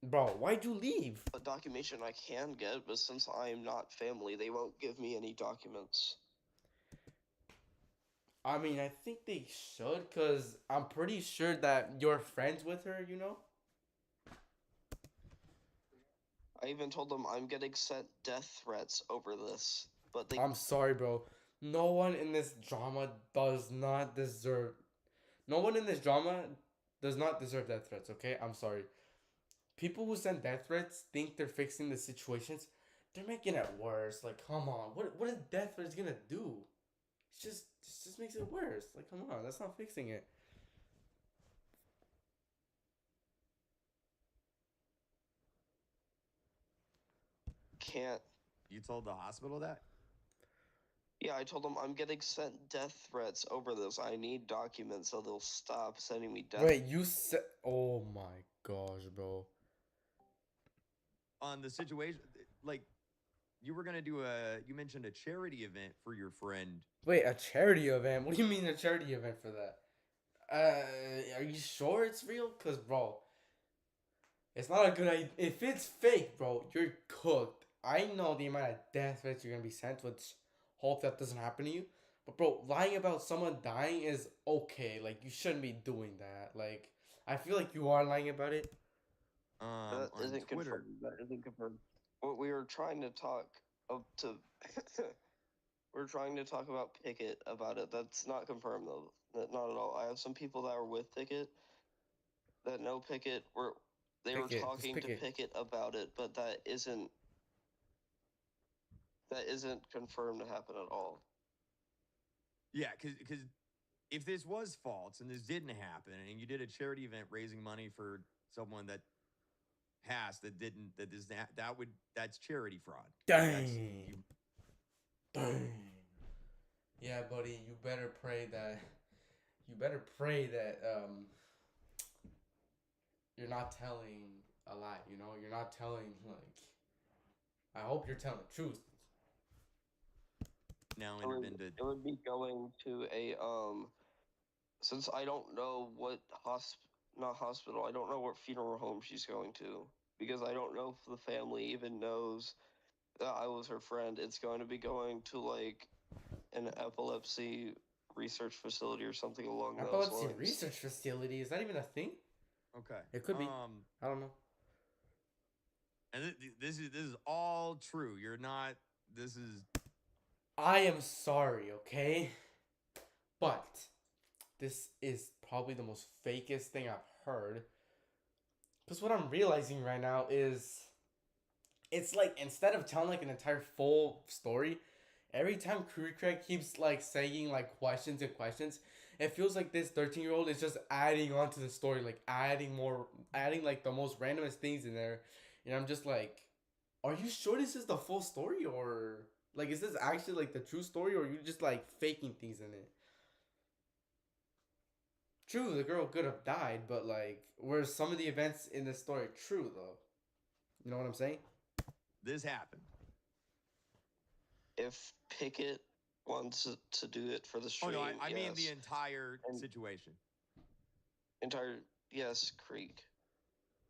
Bro, why'd you leave? What documentation I can get, but since I am not family, they won't give me any documents. I mean, I think they should, cause I'm pretty sure that you're friends with her, you know? I even told them I'm getting sent death threats over this, but they I'm sorry, bro. No one in this drama does not deserve. No one in this drama does not deserve death threats, okay? I'm sorry. People who send death threats think they're fixing the situations. They're making it worse. Like, come on. What is death threats gonna do? It just makes it worse. Like, come on. That's not fixing it. can't. You told the hospital that? Yeah, I told them I'm getting sent death threats over this. I need documents so they'll stop sending me death. Wait, you said. Oh my gosh, bro. On the situation, like you were gonna do you mentioned a charity event for your friend. Wait, a charity event? What do you mean a charity event for that? Are you sure it's real? Cause bro, it's not a good idea. If it's fake, bro, you're cooked. I know the amount of death threats you're gonna be sent, which hope that doesn't happen to you. But bro, lying about someone dying is okay. Like you shouldn't be doing that. Like I feel like you are lying about it. That On isn't Twitter. confirmed. That isn't confirmed. What we were trying to talk up to. We're trying to talk about Pickett about it. That's not confirmed though. Not at all. I have some people that were with Pickett that know Pickett. They were Pickett, who's talking to Pickett? Pickett about it, but that isn't confirmed to happen at all. Yeah, because if this was false and this didn't happen, and you did a charity event raising money for someone that passed that's charity fraud. Dang. Dang. Yeah, buddy, you better pray that you're not telling a lie, you know? You're not telling like I hope you're telling the truth. Now It would, entered into it would be going to a since I don't know what not hospital, I don't know what funeral home she's going to because I don't know if the family even knows that I was her friend. It's going to be going to like an epilepsy research facility or something along those Epilepsy lines. research facility, is that even a thing? okay. It could be. I don't know. And this is all true. You're not. This is. I am sorry, okay? But this is probably the most fakest thing I've heard. Because what I'm realizing right now is it's like instead of telling like an entire full story, every time Crew Craig keeps like saying like questions and questions, it feels like this 13-year-old is just adding on to the story, like adding like the most randomest things in there. And I'm just like, are you sure this is the full story or like is this actually like the true story or are you just like faking things in it? True, the girl could have died, but like, were some of the events in this story true though? You know what I'm saying? This happened. If Pickett one to do it for the Oh stream. no, I mean the yes. entire And- situation. Entire yes, Creek.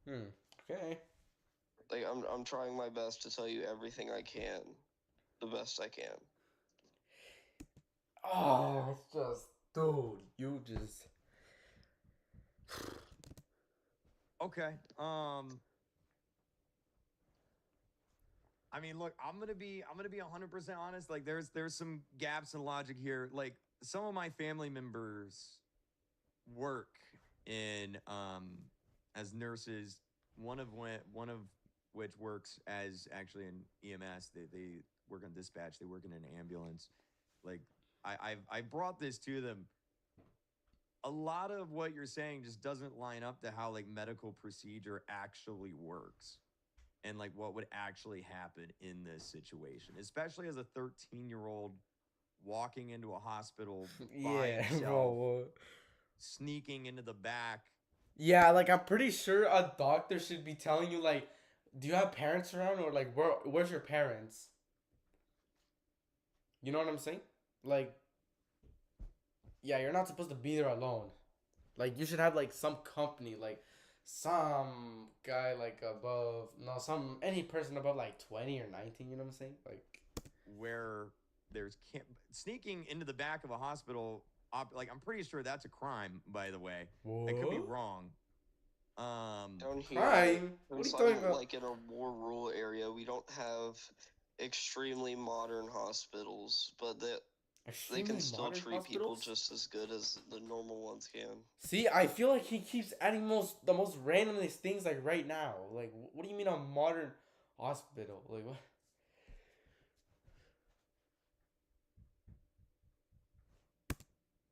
Okay. Like I'm trying my best to tell you everything I can, the best I can. Oh, it's just, dude, you just. Okay. I mean, look, I'm gonna be 100% honest. Like, there's some gaps in logic here. Like, some of my family members work in as nurses. One of which works as actually in EMS. They work on dispatch. They work in an ambulance. Like, I brought this to them. A lot of what you're saying just doesn't line up to how like medical procedure actually works and like what would actually happen in this situation, especially as a 13-year-old walking into a hospital by Yeah, himself, bro. sneaking into the back. Yeah, like I'm pretty sure a doctor should be telling you like, do you have parents around or like where's your parents? You know what I'm saying? Like, yeah, you're not supposed to be there alone. Like you should have like some company, like some guy like above no some any person above like 20 or 19. You know what I'm saying? Like, Where there's sneaking into the back of a hospital, like I'm pretty sure that's a crime, by the way. I could be what? wrong. Down here, Crime? What are you since talking I'm about? like in a more rural area, we don't have extremely modern hospitals, but they Extremely can still modern treat people hospitals? just as good as the normal ones can. See, I feel like he keeps adding the most randomest things like right now. Like, what do you mean a modern hospital? Like, what?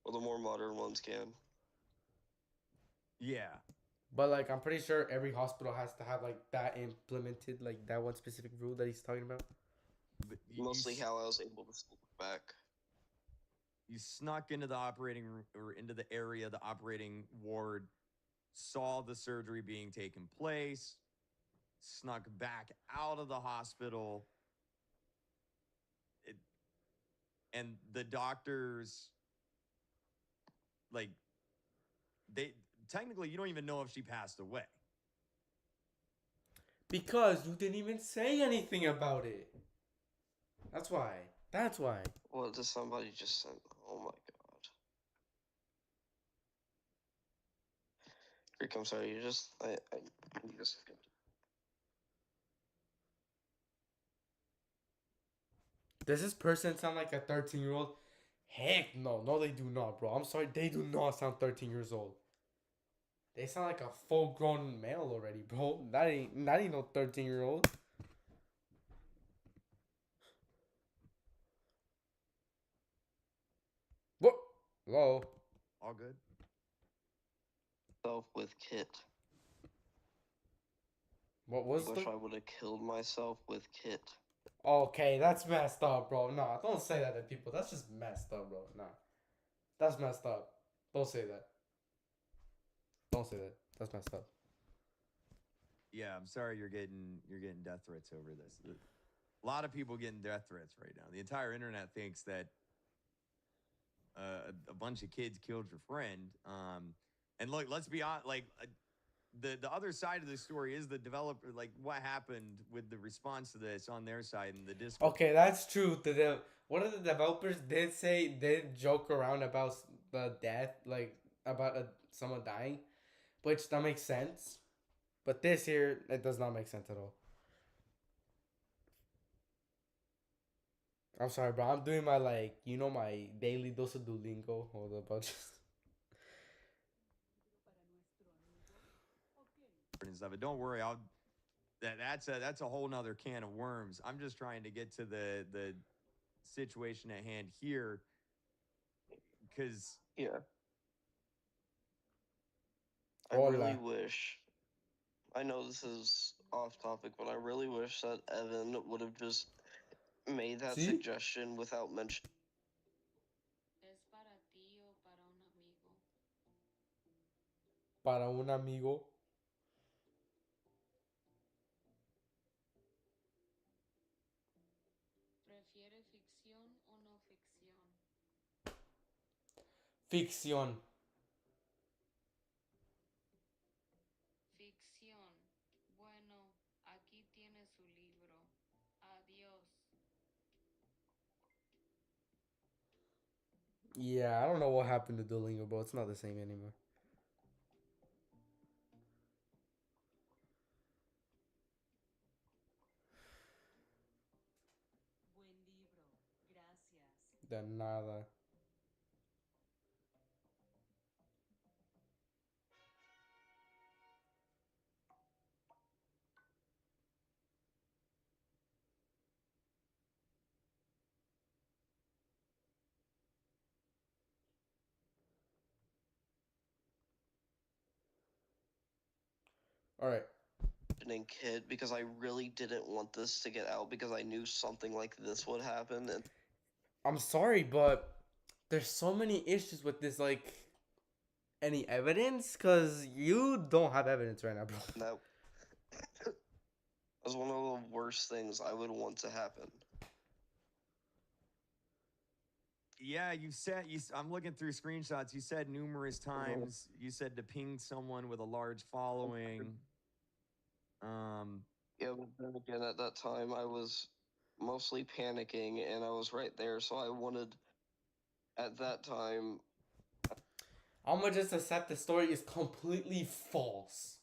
Well, the more modern ones can. Yeah. But like, I'm pretty sure every hospital has to have like that implemented, like that one specific rule that he's talking about. But Mostly how I was able to slip back. you snuck into the operating room or into the area, the operating ward, saw the surgery being taken place, snuck back out of the hospital. And the doctors, like, they technically, you don't even know if she passed away. Because you didn't even say anything about it. That's why. That's why. What does somebody just send? Oh my god. Rick, I'm sorry, you just I need a second. Does this person sound like a 13-year-old? Heck no. No, they do not, bro. I'm sorry. They do not sound 13 years old. They sound like a full-grown male already, bro. That ain't no 13-year-old. What? Hello. All good. Myself with Kit. What I was wish the? I would have killed myself with Kit. Okay, that's messed up, bro. Nah, don't say that to people. That's just messed up, bro. Nah, that's messed up. Don't say that. Don't say that. That's messed up. Yeah, I'm sorry you're getting death threats over this. A lot of people getting death threats right now. The entire internet thinks that a bunch of kids killed your friend. And look, let's be honest. Like the other side of the story is the developer. Like what happened with the response to this on their side and the Discord. Okay, that's true. One of the developers did joke around about the death, like about someone dying, which that makes sense. But this here, it does not make sense at all. I'm sorry, bro. I'm doing my my daily dose of Duolingo or the bunch. And stuff. But don't worry, that's a whole nother can of worms. I'm just trying to get to the situation at hand here, because Yeah. I Hola. really wish. I know this is off topic, but I really wish that Evan would have just made that See? suggestion without mentioning. ¿Es para ti o para un amigo? Para un amigo. ¿Prefiere ficción o no ficción? Ficción. Ficción. Bueno, aquí tiene su libro. Adiós. Yeah, I don't know what happened to Duolingo, bro. It's not the same anymore. Buen libro. Gracias. De nada. All right. Kid because I really didn't want this to get out because I knew something like this would happen, and I'm sorry, but there's so many issues with this. Like, any evidence? Cause you don't have evidence right now, bro. that was one of the worst things I would want to happen. Yeah, you said I'm looking through screenshots. You said numerous times. You said to ping someone with a large following. Yeah, but then again, at that time, I was mostly panicking, and I was right there, so I wanted, at that time, I'm gonna just accept the story is completely false.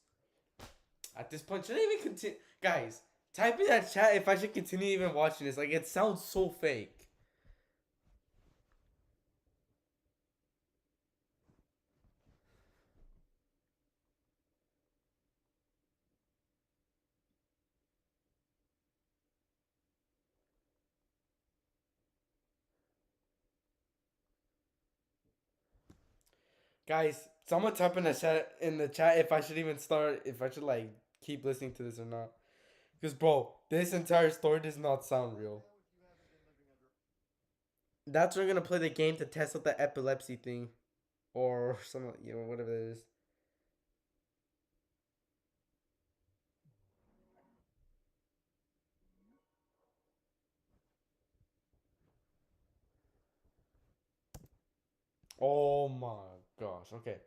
At this point, should I even continue? Guys, type in that chat if I should continue even watching this. Like, it sounds so fake. Guys, someone type in the chat if I should even start, if I should like keep listening to this or not. Because bro, this entire story does not sound real. That's when we're gonna play the game to test out the epilepsy thing, or some, whatever it is. Oh my gosh. Okay.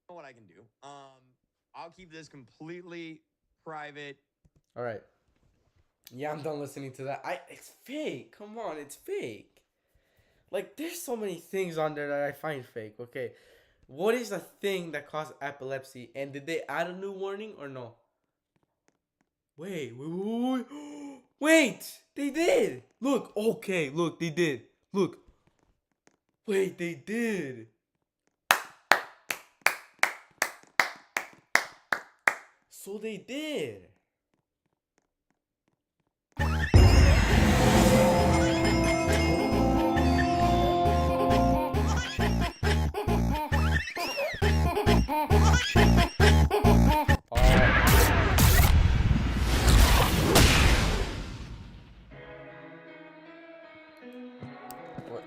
Know what I can do. I'll keep this completely private. All right. Yeah, I'm done listening to that. It's fake. Come on, it's fake. Like, there's so many things on there that I find fake. Okay, what is the thing that caused epilepsy? And did they add a new warning or no? Wait. Wait, they did. Look, okay, look, they did. Look. Wait, they did. So they did. What?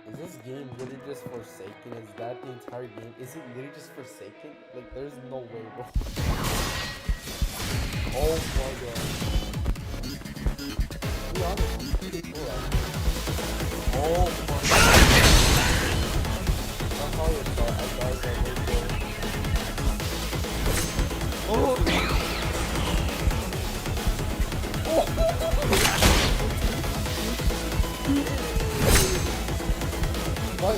Is this game literally just Forsaken? Is that the entire game? Is it literally just Forsaken? Like, there's no way, bro. Oh my god. Be honest. Oh my god. That's how it started. I died that way, bro. Oh! Vai,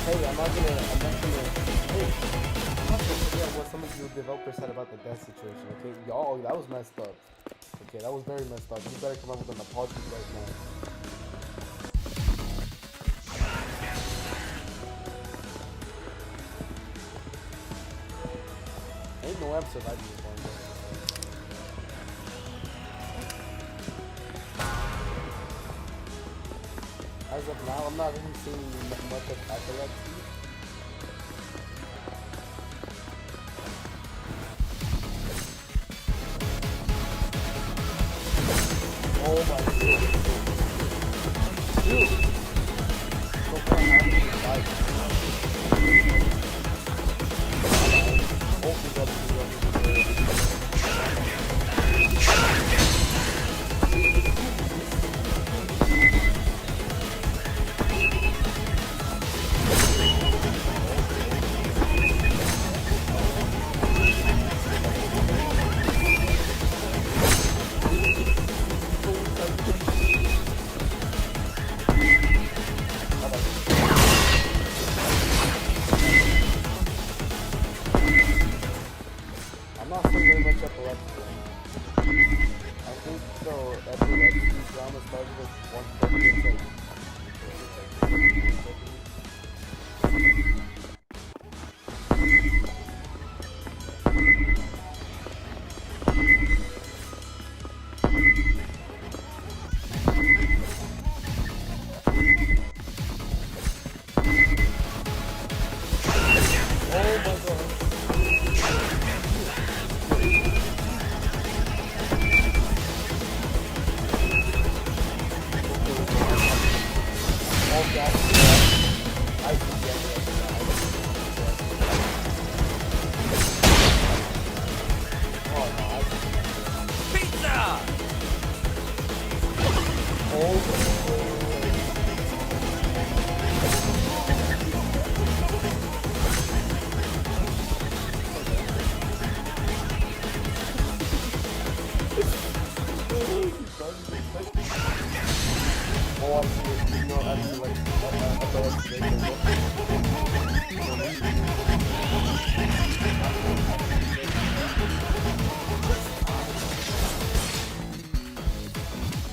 Hey, I'm not gonna, hey, I'm not gonna forget what some of you developers said about the death situation, okay? Y'all, that was messed up. Okay, that was very messed up. You better come up with an apology right now. Ain't no way I'm surviving this one, bro. As of now, I'm not really seeing much of epilepsy. Oh my god. Dude! So far, I haven't died. Hopefully, that's very much epileptic. I think so. Epilepsy drama started with one second.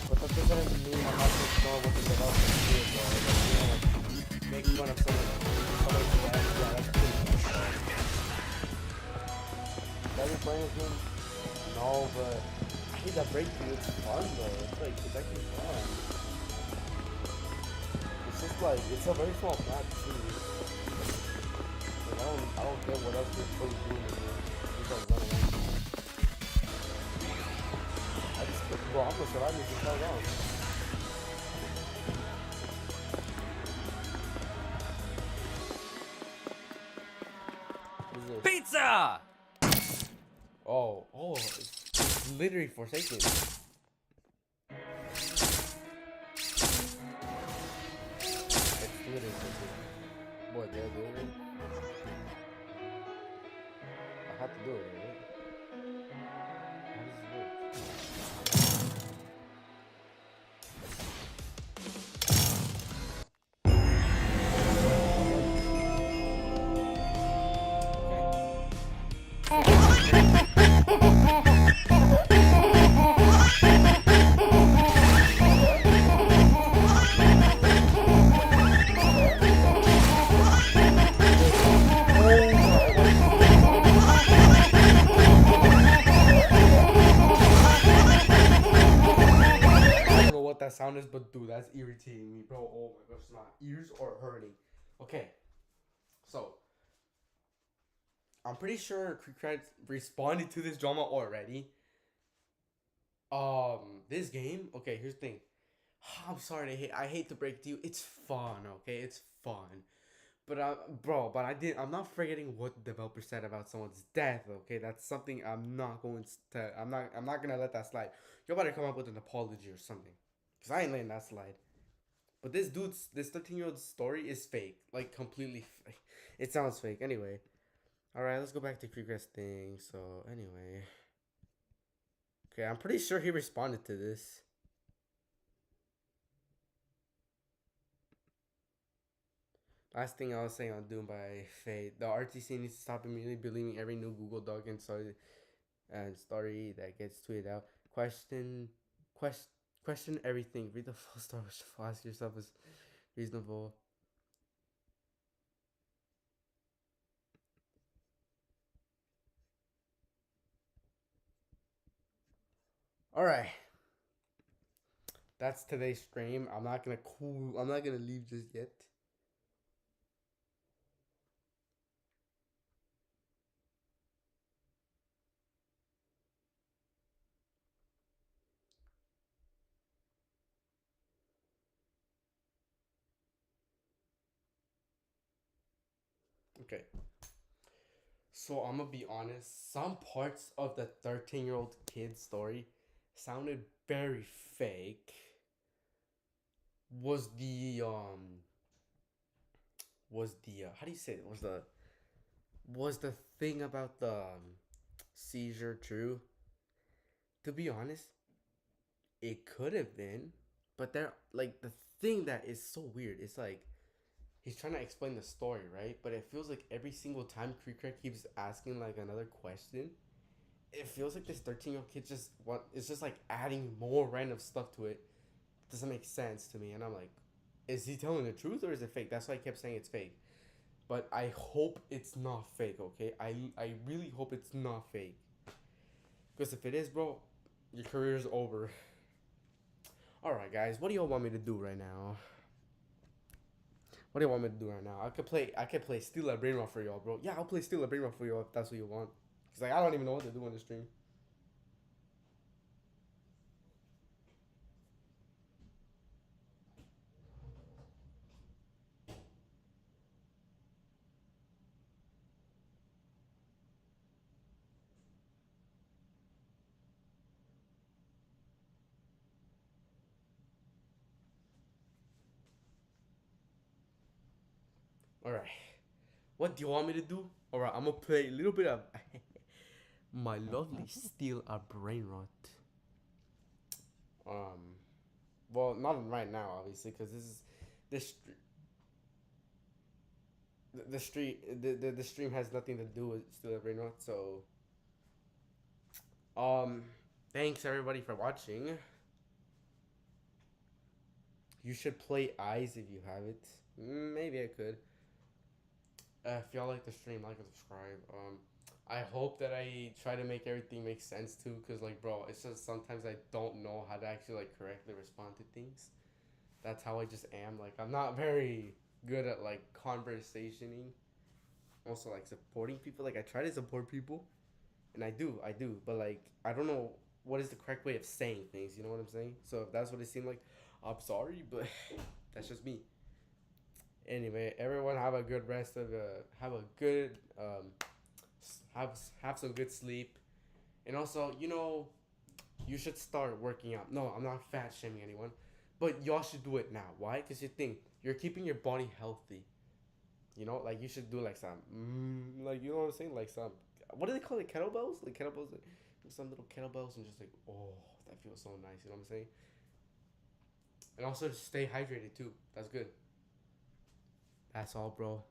But that doesn't mean I'm not going to know what the development is, though. Like, you know, like, make fun of somebody who has, yeah, that's pretty bad. Have you playing this game? No, but I hate that breakthrough. It's fun, though. It's actually fun. It's just like, it's a very small map, too. Like, I don't get what else you're supposed to do in here. Besides running around. Bro, I'm gonna survive this entire round. Who's this? Pizza! Oh, it's literally Forsaken. It's literally Forsaken. Boy, did I do it right? I have to do it right? How does this work? I don't know what that sound is, but dude, that's irritating me, bro. Oh my gosh, my ears are hurting. Okay, so I'm pretty sure Creekrat responded to this drama already. This game. Okay, here's the thing. I'm sorry, I hate to break it to you. It's fun. Okay, it's fun. But I'm not forgetting what the developer said about someone's death. Okay, that's something I'm not gonna let that slide. You're about to come up with an apology or something, cause I ain't letting that slide. But this 13-year-old story is fake, like completely fake. It sounds fake. Anyway, all right, let's go back to Creekrat's thing. So anyway, okay, I'm pretty sure he responded to this. Last thing I was saying on Doom by Fate. The RTC needs to stop immediately believing every new Google Doc and story that gets tweeted out. Question everything. Read the full story. Ask yourself is reasonable. Alright. That's today's stream. I'm not gonna leave just yet. Okay. So I'm gonna be honest. Some parts of the 13-year-old kid story sounded very fake. Was the how do you say it? Was the thing about the seizure true? To be honest, it could have been, but there, like, the thing that is so weird, it's like he's trying to explain the story, right? But it feels like every single time Creeker keeps asking like another question, it feels like this 13-year-old kid just what it's just like adding more random stuff to it. Doesn't make sense to me, and I'm like, is he telling the truth or is it fake? That's why I kept saying it's fake. But I hope it's not fake, okay? I really hope it's not fake. Because if it is, bro, your career's over. Alright, guys, what do y'all want me to do right now? What do you want me to do right now? I could play Steal a Brain Rot for y'all, bro. Yeah, I'll play Steal a Brain Rot for y'all if that's what you want. Cause like I don't even know what to do on the stream. Alright. What do you want me to do? Alright, I'm gonna play a little bit of my lovely Steal a Brain Rot. Well, not right now, obviously, because this the stream has nothing to do with Steal a Brain Rot. So, thanks everybody for watching. You should play Eyes if you have it. Maybe I could. If y'all like the stream, like and subscribe. I hope that I try to make everything make sense too, cause like, bro, it's just sometimes I don't know how to actually like correctly respond to things. That's how I just am. Like, I'm not very good at like conversationing. Also, like supporting people. Like, I try to support people, and I do, but like, I don't know what is the correct way of saying things. You know what I'm saying? So if that's what it seemed like, I'm sorry, but that's just me. Anyway, everyone have a good rest of have a good have some good sleep, and also you should start working out. No, I'm not fat shaming anyone, but y'all should do it now. Why? Because you think you're keeping your body healthy. Like you should do like some like you know what I'm saying, like some what do they call it, kettlebells? Like kettlebells, like some little kettlebells, and just like that feels so nice. You know what I'm saying? And also stay hydrated too. That's good. That's all, bro.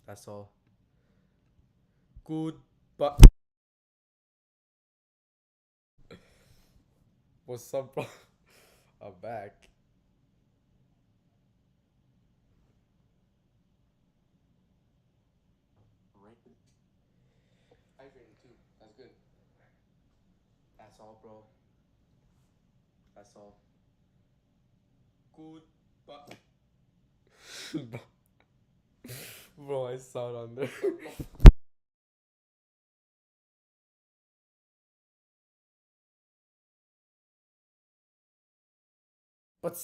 That's all. Goodbye. What's up, bro? I'm back. Hydrated too. That's good. That's all, bro. That's all. Goodbye. Bro, I saw it on there. But